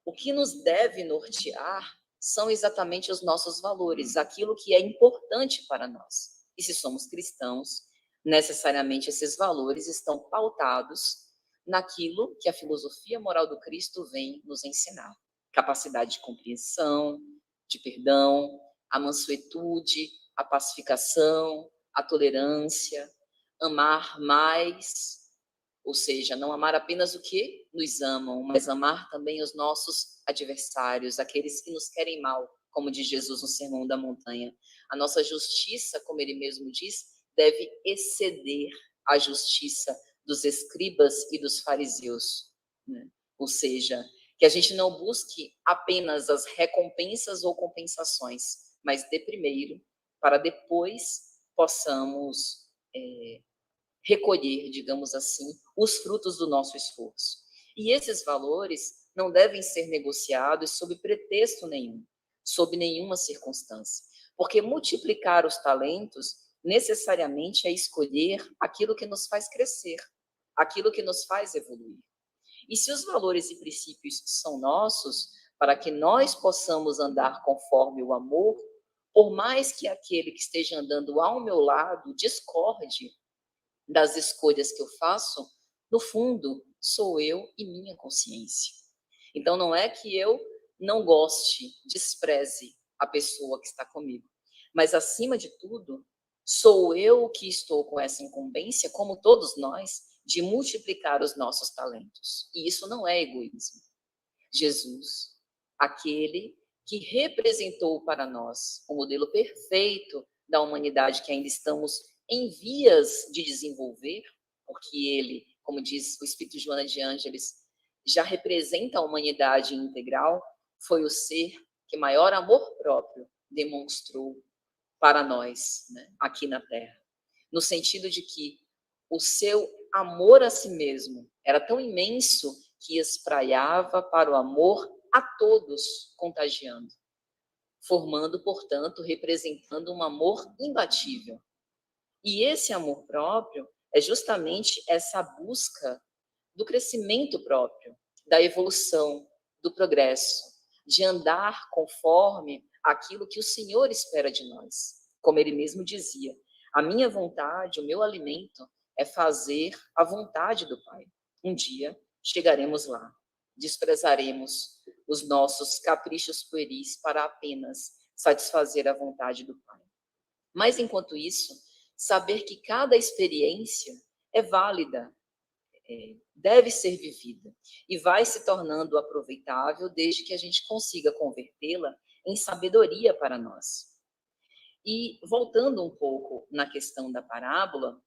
o que nos deve nortear são exatamente os nossos valores, aquilo que é importante para nós. E se somos cristãos, necessariamente esses valores estão pautados naquilo que a filosofia moral do Cristo vem nos ensinar. Capacidade de compreensão, de perdão, a mansuetude, a pacificação, a tolerância, amar mais, ou seja, não amar apenas o que nos amam, mas amar também os nossos adversários, aqueles que nos querem mal, como diz Jesus no Sermão da Montanha. A nossa justiça, como ele mesmo diz, deve exceder a justiça dos escribas e dos fariseus, né? Ou seja, que a gente não busque apenas as recompensas ou compensações, mas dê primeiro, para depois possamos recolher, digamos assim, os frutos do nosso esforço. E esses valores não devem ser negociados sob pretexto nenhum, sob nenhuma circunstância, porque multiplicar os talentos necessariamente é escolher aquilo que nos faz crescer, aquilo que nos faz evoluir. E se os valores e princípios são nossos, para que nós possamos andar conforme o amor, por mais que aquele que esteja andando ao meu lado discorde das escolhas que eu faço, no fundo, sou eu e minha consciência. Então, não é que eu não goste, despreze a pessoa que está comigo, mas, acima de tudo, sou eu que estou com essa incumbência, como todos nós, de multiplicar os nossos talentos. E isso não é egoísmo. Jesus, aquele que representou para nós o modelo perfeito da humanidade que ainda estamos em vias de desenvolver, porque ele, como diz o Espírito Joana de Ângeles, já representa a humanidade integral, foi o ser que maior amor próprio demonstrou para nós, né, aqui na Terra. No sentido de que o seu amor a si mesmo era tão imenso que espraiava para o amor a todos, contagiando, formando, portanto, representando um amor imbatível. E esse amor próprio é justamente essa busca do crescimento próprio, da evolução, do progresso, de andar conforme aquilo que o Senhor espera de nós. Como ele mesmo dizia, a minha vontade, o meu alimento é fazer a vontade do Pai. Um dia chegaremos lá, desprezaremos os nossos caprichos pueris para apenas satisfazer a vontade do Pai. Mas, enquanto isso, saber que cada experiência é válida, deve ser vivida e vai se tornando aproveitável desde que a gente consiga convertê-la em sabedoria para nós. E, voltando um pouco na questão da parábola,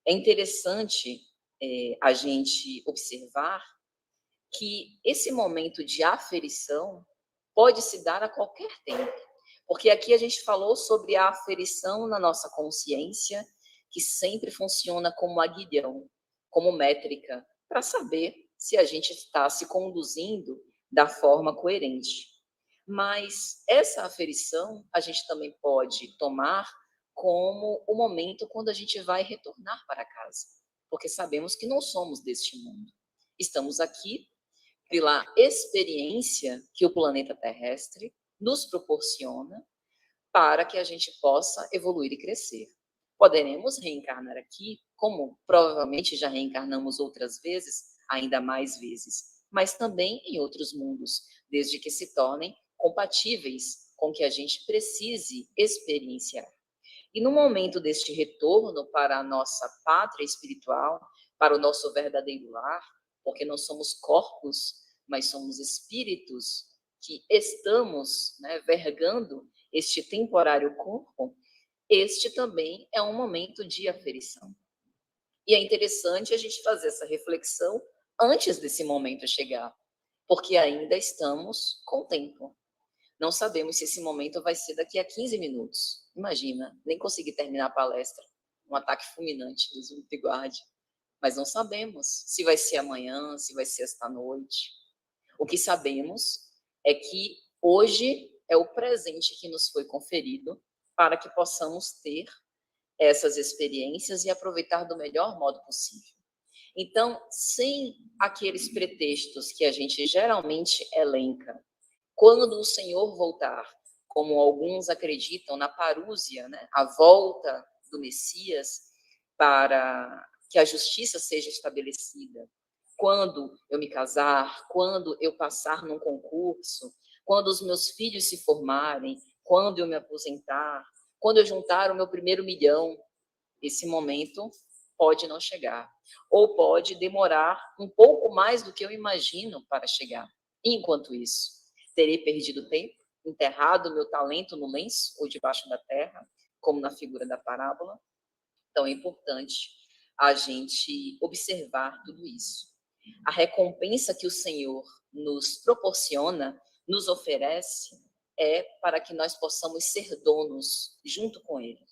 é interessante a gente observar que esse momento de aferição pode se dar a qualquer tempo, porque aqui a gente falou sobre a aferição na nossa consciência, que sempre funciona como aguilhão, como métrica, para saber se a gente está se conduzindo da forma coerente. Mas essa aferição a gente também pode tomar como o momento quando a gente vai retornar para casa, porque sabemos que não somos deste mundo. Estamos aqui pela experiência que o planeta terrestre nos proporciona para que a gente possa evoluir e crescer. Poderemos reencarnar aqui, como provavelmente já reencarnamos outras vezes, ainda mais vezes, mas também em outros mundos, desde que se tornem compatíveis com o que a gente precise experienciar. E no momento deste retorno para a nossa pátria espiritual, para o nosso verdadeiro lar, porque não somos corpos, mas somos espíritos que estamos, né, vergando este temporário corpo, este também é um momento de aferição. E é interessante a gente fazer essa reflexão antes desse momento chegar, porque ainda estamos com tempo. Não sabemos se esse momento vai ser daqui a 15 minutos. Imagina, nem consegui terminar a palestra. Um ataque fulminante do Zumbi-Guardi. Mas não sabemos se vai ser amanhã, se vai ser esta noite. O que sabemos é que hoje é o presente que nos foi conferido para que possamos ter essas experiências e aproveitar do melhor modo possível. Então, sem aqueles pretextos que a gente geralmente elenca, quando o Senhor voltar, como alguns acreditam na parúzia, né, a volta do Messias para que a justiça seja estabelecida, quando eu me casar, quando eu passar num concurso, quando os meus filhos se formarem, quando eu me aposentar, quando eu juntar o meu primeiro milhão, esse momento pode não chegar, ou pode demorar um pouco mais do que eu imagino para chegar. Enquanto isso, terei perdido tempo, enterrado meu talento no lenço ou debaixo da terra, como na figura da parábola. Então é importante a gente observar tudo isso. A recompensa que o Senhor nos proporciona, nos oferece, é para que nós possamos ser donos junto com Ele.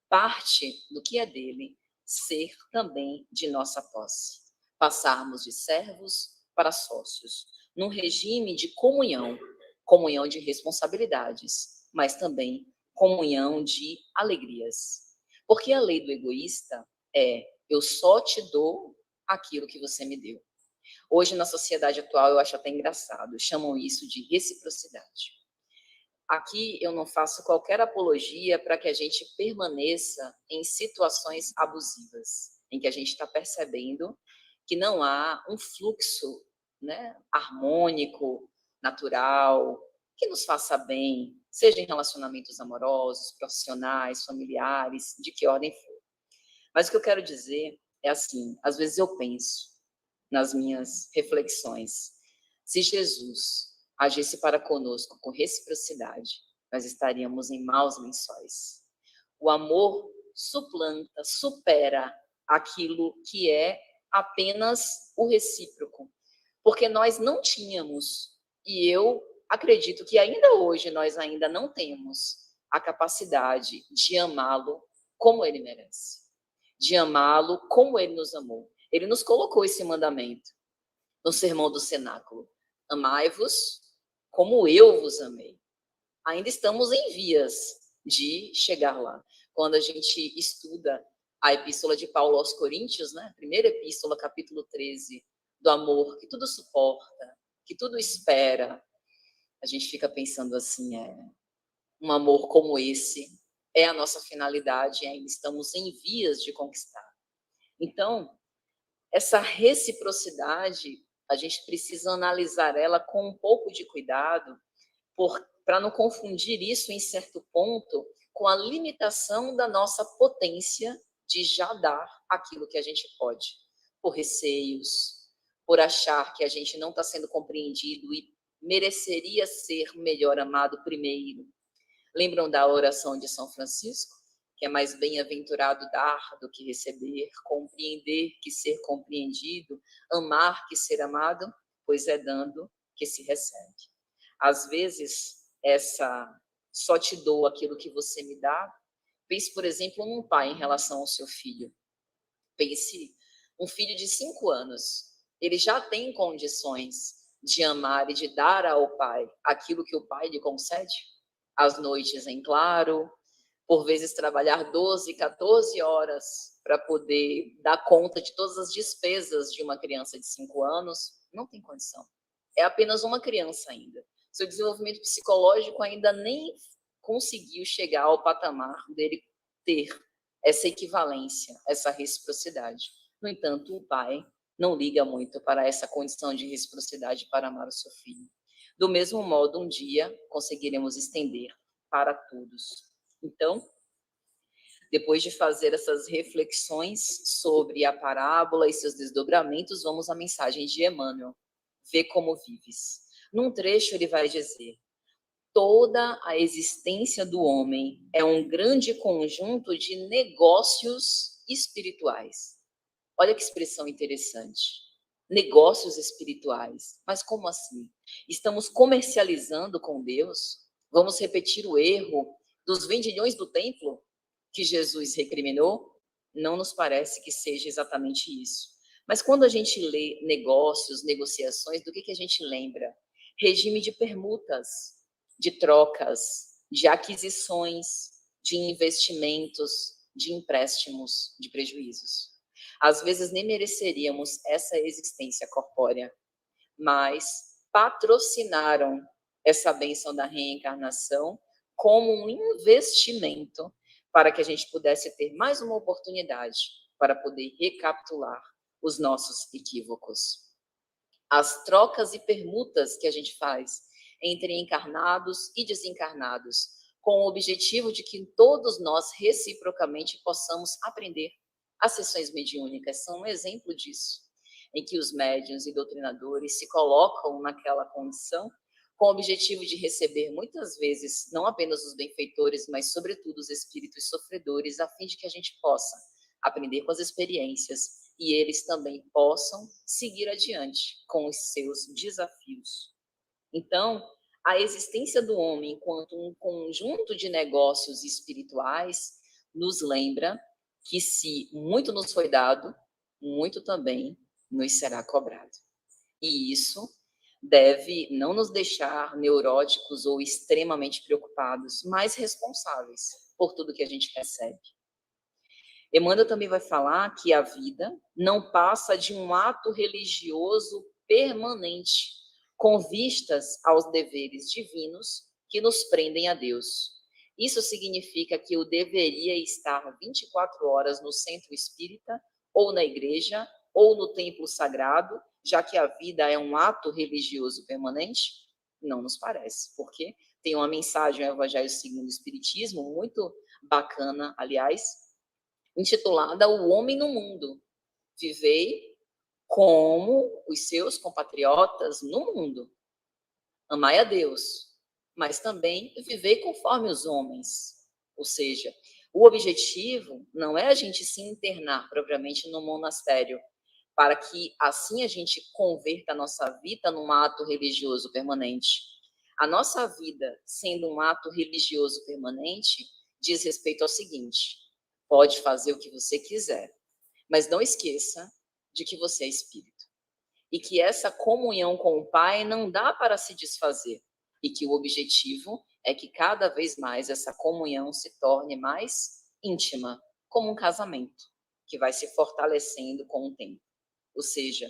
Parte do que é dele ser também de nossa posse. Passarmos de servos para sócios, num regime de comunhão, comunhão de responsabilidades, mas também comunhão de alegrias. Porque a lei do egoísta é: eu só te dou aquilo que você me deu. Hoje, na sociedade atual, eu acho até engraçado, chamam isso de reciprocidade. Aqui eu não faço qualquer apologia para que a gente permaneça em situações abusivas, em que a gente está percebendo que não há um fluxo, né, harmônico, natural, que nos faça bem, seja em relacionamentos amorosos, profissionais, familiares, de que ordem for. Mas o que eu quero dizer é assim, às vezes eu penso nas minhas reflexões, se Jesus agisse para conosco com reciprocidade, nós estaríamos em maus lençóis. O amor suplanta, supera aquilo que é apenas o recíproco, porque nós não tínhamos, e eu acredito que ainda hoje nós ainda não temos a capacidade de amá-lo como ele merece, de amá-lo como ele nos amou. Ele nos colocou esse mandamento no Sermão do Cenáculo: amai-vos como eu vos amei. Ainda estamos em vias de chegar lá. Quando a gente estuda a epístola de Paulo aos Coríntios, né? Primeira epístola, capítulo 13, do amor que tudo suporta, que tudo espera, a gente fica pensando assim, um amor como esse é a nossa finalidade e ainda estamos em vias de conquistar. Então, essa reciprocidade, a gente precisa analisar ela com um pouco de cuidado, para não confundir isso, em certo ponto, com a limitação da nossa potência de já dar aquilo que a gente pode, por receios, por achar que a gente não está sendo compreendido e mereceria ser melhor amado primeiro. Lembram da oração de São Francisco? Que é mais bem-aventurado dar do que receber, compreender que ser compreendido, amar que ser amado, pois é dando que se recebe. Às vezes, essa só te dou aquilo que você me dá. Pense, por exemplo, num pai em relação ao seu filho. Pense um filho de 5 anos. Ele já tem condições de amar e de dar ao pai aquilo que o pai lhe concede? As noites em claro, por vezes trabalhar 12, 14 horas para poder dar conta de todas as despesas de uma criança de 5 anos, não tem condição. É apenas uma criança ainda. Seu desenvolvimento psicológico ainda nem conseguiu chegar ao patamar dele ter essa equivalência, essa reciprocidade. No entanto, o pai não liga muito para essa condição de reciprocidade para amar o seu filho. Do mesmo modo, um dia conseguiremos estender para todos. Então, Depois de fazer essas reflexões sobre a parábola e seus desdobramentos, vamos à mensagem de Emmanuel. Vê como vives. Num trecho ele vai dizer: toda a existência do homem é um grande conjunto de negócios espirituais. Olha que expressão interessante. Negócios espirituais. Mas como assim? Estamos comercializando com Deus? Vamos repetir o erro dos vendilhões do templo que Jesus recriminou? Não nos parece que seja exatamente isso. Mas quando a gente lê negócios, negociações, do que a gente lembra? Regime de permutas, de trocas, de aquisições, de investimentos, de empréstimos, de prejuízos. Às vezes nem mereceríamos essa existência corpórea, mas patrocinaram essa bênção da reencarnação como um investimento para que a gente pudesse ter mais uma oportunidade para poder recapitular os nossos equívocos. As trocas e permutas que a gente faz entre encarnados e desencarnados, com o objetivo de que todos nós reciprocamente possamos aprender. As sessões mediúnicas são um exemplo disso, em que os médiuns e doutrinadores se colocam naquela condição com o objetivo de receber muitas vezes não apenas os benfeitores, mas sobretudo os espíritos sofredores, a fim de que a gente possa aprender com as experiências e eles também possam seguir adiante com os seus desafios. Então, a existência do homem enquanto um conjunto de negócios espirituais nos lembra que se muito nos foi dado, muito também nos será cobrado. E isso deve não nos deixar neuróticos ou extremamente preocupados, mas responsáveis por tudo que a gente recebe. Emmanuel também vai falar que a vida não passa de um ato religioso permanente, com vistas aos deveres divinos que nos prendem a Deus. Isso significa que eu deveria estar 24 horas no centro espírita, ou na igreja, ou no templo sagrado, já que a vida é um ato religioso permanente? Não nos parece, porque tem uma mensagem no Evangelho segundo o Espiritismo, muito bacana, aliás, intitulada O Homem no Mundo. Vivei como os seus compatriotas no mundo. Amai a Deus, mas também vivei conforme os homens. Ou seja, o objetivo não é a gente se internar propriamente no monastério, para que assim a gente converta a nossa vida num ato religioso permanente. A nossa vida, sendo um ato religioso permanente, diz respeito ao seguinte: pode fazer o que você quiser, mas não esqueça de que você é espírito. E que essa comunhão com o Pai não dá para se desfazer. E que o objetivo é que cada vez mais essa comunhão se torne mais íntima, como um casamento, que vai se fortalecendo com o tempo. Ou seja,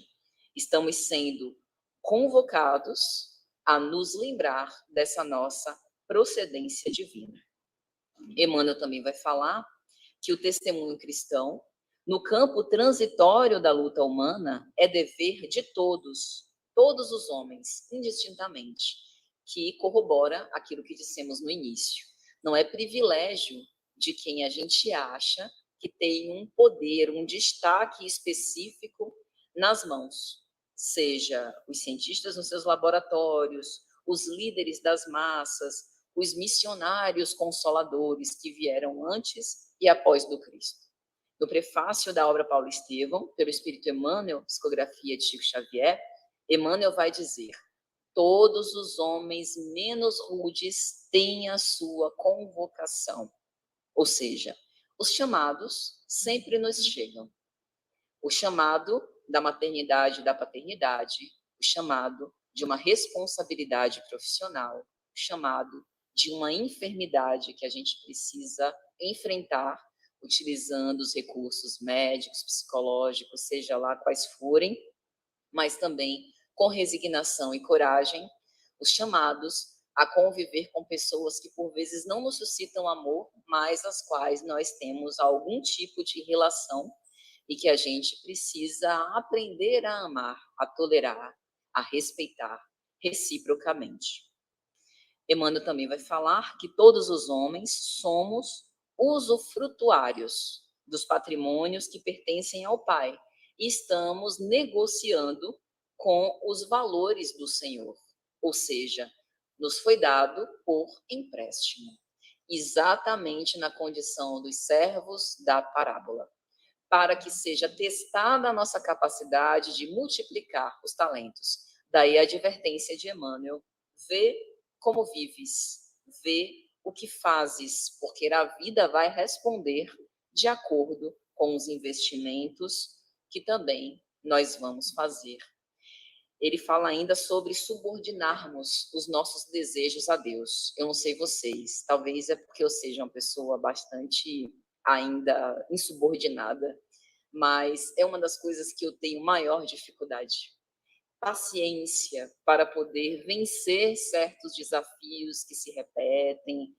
estamos sendo convocados a nos lembrar dessa nossa procedência divina. Emmanuel também vai falar que o testemunho cristão, no campo transitório da luta humana, é dever de todos os homens, indistintamente, que corrobora aquilo que dissemos no início. Não é privilégio de quem a gente acha que tem um poder, um destaque específico nas mãos, seja os cientistas nos seus laboratórios, os líderes das massas, os missionários consoladores que vieram antes e após do Cristo. No prefácio da obra Paulo Estevão, pelo Espírito Emmanuel, psicografia de Chico Xavier, Emmanuel vai dizer: todos os homens menos rudes têm a sua convocação. Ou seja, os chamados sempre nos chegam. O chamado da maternidade e da paternidade, o chamado de uma responsabilidade profissional, o chamado de uma enfermidade que a gente precisa enfrentar utilizando os recursos médicos, psicológicos, seja lá quais forem, mas também com resignação e coragem, os chamados a conviver com pessoas que por vezes não nos suscitam amor, mas as quais nós temos algum tipo de relação e que a gente precisa aprender a amar, a tolerar, a respeitar reciprocamente. Emmanuel também vai falar que todos os homens somos usufrutuários dos patrimônios que pertencem ao Pai. E estamos negociando com os valores do Senhor, ou seja, nos foi dado por empréstimo, exatamente na condição dos servos da parábola, para que seja testada a nossa capacidade de multiplicar os talentos. Daí a advertência de Emmanuel: vê como vives, vê o que fazes, porque a vida vai responder de acordo com os investimentos que também nós vamos fazer. Ele fala ainda sobre subordinarmos os nossos desejos a Deus. Eu não sei vocês, talvez é porque eu seja uma pessoa bastante ainda insubordinada, mas é uma das coisas que eu tenho maior dificuldade. Paciência para poder vencer certos desafios que se repetem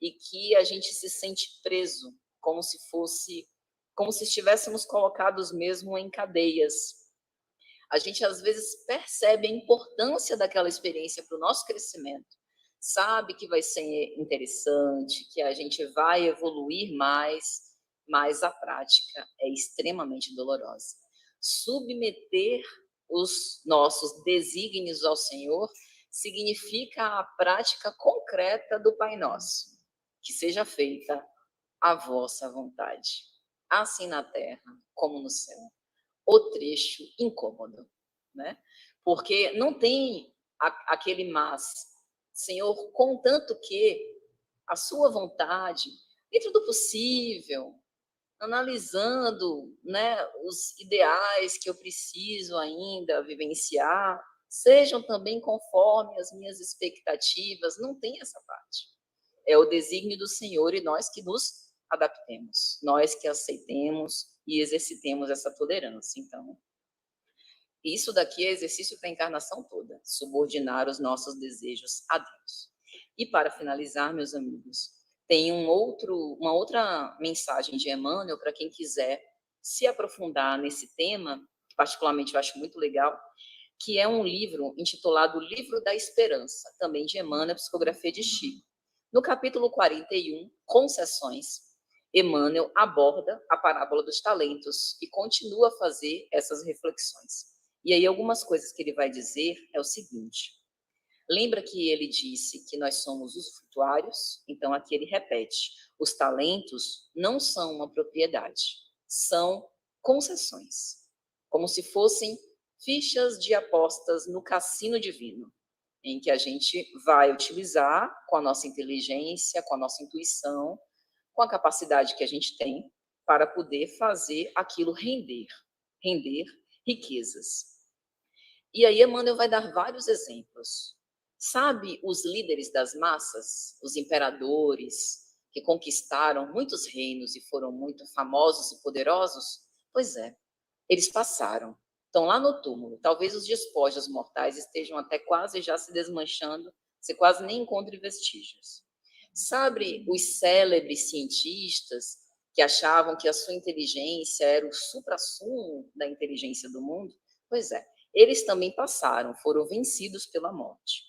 e que a gente se sente preso, como se estivéssemos colocados mesmo em cadeias. A gente às vezes percebe a importância daquela experiência para o nosso crescimento, sabe que vai ser interessante, que a gente vai evoluir mais, mas a prática é extremamente dolorosa. Submeter os nossos desígnios ao Senhor significa a prática concreta do Pai Nosso. Que seja feita a vossa vontade, assim na terra como no céu. O trecho incômodo, né? Porque não tem aquele mas, Senhor, contanto que a sua vontade, dentro do possível, analisando, né, os ideais que eu preciso ainda vivenciar, sejam também conforme as minhas expectativas. Não tem essa parte. É o desígnio do Senhor e nós que nos adaptemos, nós que aceitemos e exercitemos essa tolerância. Então, isso daqui é exercício para a encarnação toda, subordinar os nossos desejos a Deus. E para finalizar, meus amigos, tem uma outra mensagem de Emmanuel para quem quiser se aprofundar nesse tema, que particularmente eu acho muito legal, que é um livro intitulado Livro da Esperança, também de Emmanuel, psicografia de Chico. No capítulo 41, Concessões, Emmanuel aborda a parábola dos talentos e continua a fazer essas reflexões. E aí algumas coisas que ele vai dizer é o seguinte: lembra que ele disse que nós somos usufrutuários? Então aqui ele repete: os talentos não são uma propriedade, são concessões, como se fossem fichas de apostas no cassino divino, em que a gente vai utilizar com a nossa inteligência, com a nossa intuição, com a capacidade que a gente tem para poder fazer aquilo render riquezas. E aí Emmanuel vai dar vários exemplos. Sabe os líderes das massas, os imperadores que conquistaram muitos reinos e foram muito famosos e poderosos? Pois é, eles passaram. Estão lá no túmulo. Talvez os despojos mortais estejam até quase já se desmanchando, você quase nem encontre vestígios. Sabe os célebres cientistas que achavam que a sua inteligência era o suprassumo da inteligência do mundo? Pois é, eles também passaram, foram vencidos pela morte.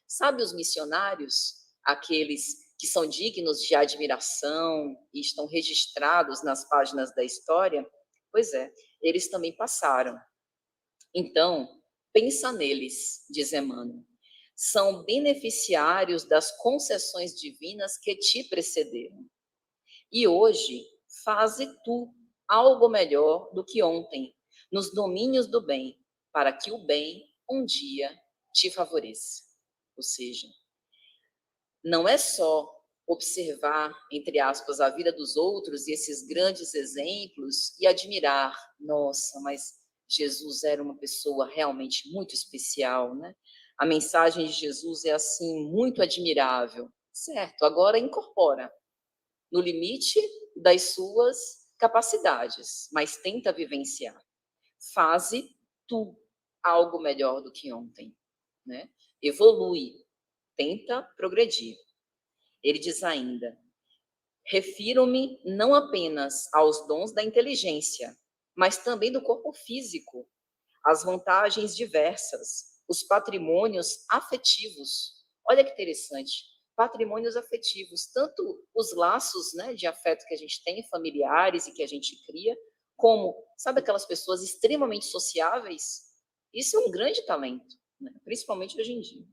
Sabe os missionários, aqueles que são dignos de admiração e estão registrados nas páginas da história? Pois é, eles também passaram. Então, pensa neles, diz Emmanuel. São beneficiários das concessões divinas que te precederam. E hoje, faze tu algo melhor do que ontem, nos domínios do bem, para que o bem um dia te favoreça. Ou seja, não é só observar, entre aspas, a vida dos outros e esses grandes exemplos e admirar, nossa, mas Jesus era uma pessoa realmente muito especial, né? A mensagem de Jesus é assim, muito admirável. Certo, agora incorpora no limite das suas capacidades, mas tenta vivenciar. Faze tu algo melhor do que ontem, né? Evolui, tenta progredir. Ele diz ainda: refiro-me não apenas aos dons da inteligência, mas também do corpo físico, as vantagens diversas, os patrimônios afetivos. Olha que interessante. patrimônios afetivos, tanto os laços, né, de afeto que a gente tem, familiares e que a gente cria, como, sabe, aquelas pessoas extremamente sociáveis? Isso é um grande talento, né, principalmente hoje em dia.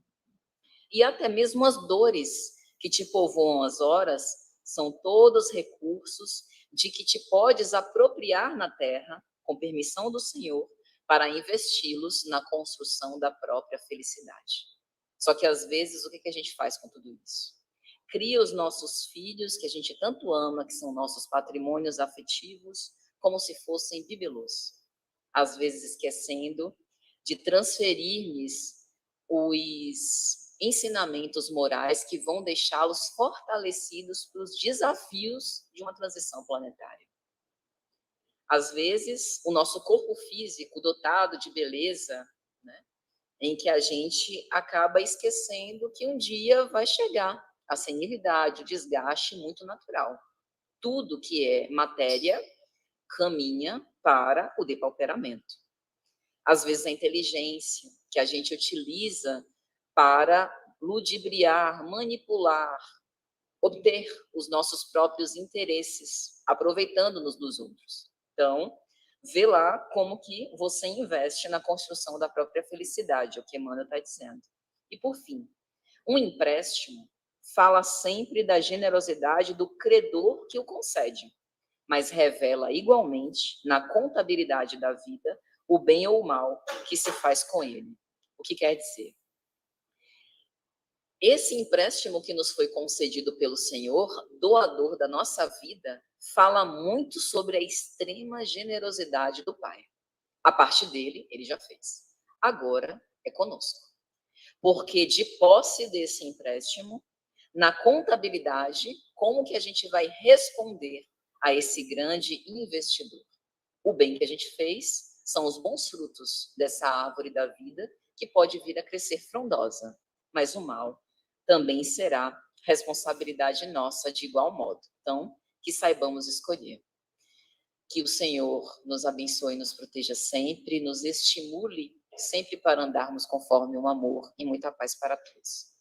E até mesmo as dores que te povoam as horas são todos recursos de que te podes apropriar na terra, com permissão do Senhor, para investi-los na construção da própria felicidade. Só que, às vezes, o que a gente faz com tudo isso? Cria os nossos filhos, que a gente tanto ama, que são nossos patrimônios afetivos, como se fossem bibelôs. Às vezes, esquecendo de transferir-lhes os ensinamentos morais que vão deixá-los fortalecidos para os desafios de uma transição planetária. Às vezes, o nosso corpo físico dotado de beleza, né, em que a gente acaba esquecendo que um dia vai chegar a senilidade, o desgaste muito natural. Tudo que é matéria caminha para o depauperamento. Às vezes, a inteligência que a gente utiliza para ludibriar, manipular, obter os nossos próprios interesses, aproveitando-nos dos outros. Então, vê lá como que você investe na construção da própria felicidade, é o que Emmanuel está dizendo. E, por fim, um empréstimo fala sempre da generosidade do credor que o concede, mas revela igualmente, na contabilidade da vida, o bem ou o mal que se faz com ele. O que quer dizer? Esse empréstimo que nos foi concedido pelo Senhor, doador da nossa vida, fala muito sobre a extrema generosidade do Pai. A parte dele, ele já fez. Agora é conosco. Porque de posse desse empréstimo, na contabilidade, como que a gente vai responder a esse grande investidor? O bem que a gente fez são os bons frutos dessa árvore da vida que pode vir a crescer frondosa, mas o mal também será responsabilidade nossa de igual modo. Então, que saibamos escolher. Que o Senhor nos abençoe e nos proteja sempre, nos estimule sempre para andarmos conforme o amor e muita paz para todos.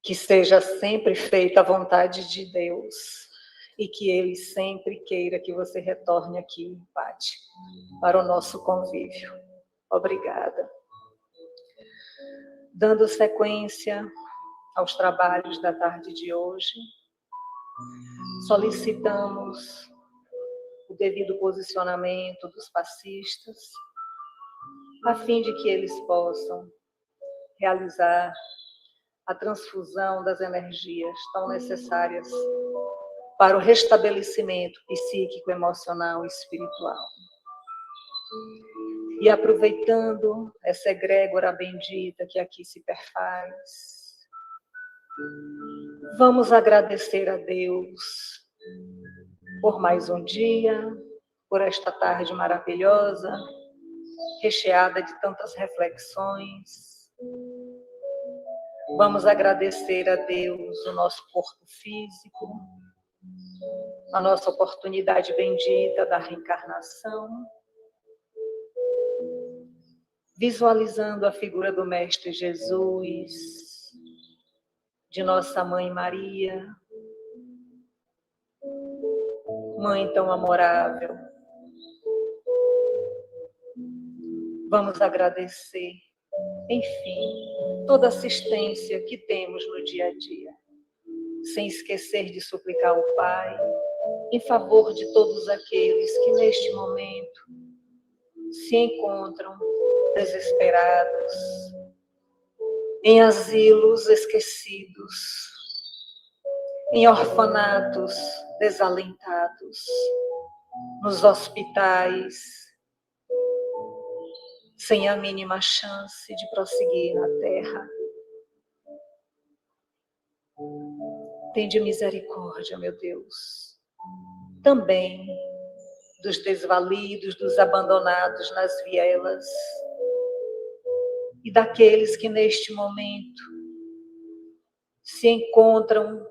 Que seja sempre feita a vontade de Deus e que Ele sempre queira que você retorne aqui, Pati, para o nosso convívio. Obrigada. Dando sequência aos trabalhos da tarde de hoje, solicitamos o devido posicionamento dos passistas, a fim de que eles possam realizar a transfusão das energias tão necessárias para o restabelecimento psíquico, emocional e espiritual. E aproveitando essa egrégora bendita que aqui se perfaz, vamos agradecer a Deus por mais um dia, por esta tarde maravilhosa, recheada de tantas reflexões. Vamos agradecer a Deus o nosso corpo físico, a nossa oportunidade bendita da reencarnação, visualizando a figura do Mestre Jesus, de nossa Mãe Maria, Mãe tão amorável. Vamos agradecer, enfim, toda assistência que temos no dia a dia, sem esquecer de suplicar ao Pai em favor de todos aqueles que neste momento se encontram desesperados, em asilos esquecidos, em orfanatos desalentados, nos hospitais, sem a mínima chance de prosseguir na terra. Tende misericórdia, meu Deus, também dos desvalidos, dos abandonados nas vielas e daqueles que neste momento se encontram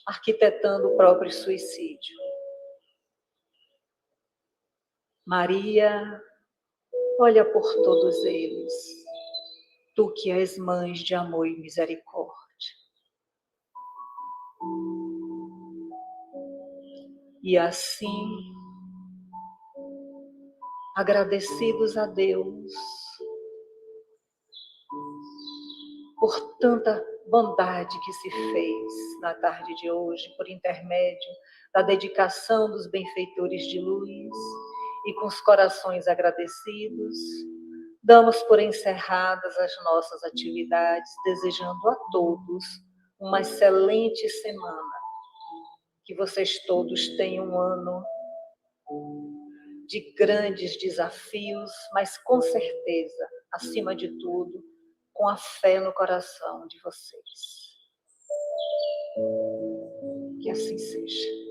arquitetando o próprio suicídio. Maria, olha por todos eles, tu que és mãe de amor e misericórdia. E assim, agradecidos a Deus por tanta bondade que se fez na tarde de hoje, por intermédio da dedicação dos benfeitores de luz, e com os corações agradecidos, damos por encerradas as nossas atividades, desejando a todos uma excelente semana. Que vocês todos tenham um ano de grandes desafios, mas com certeza, acima de tudo, com a fé no coração de vocês. Que assim seja.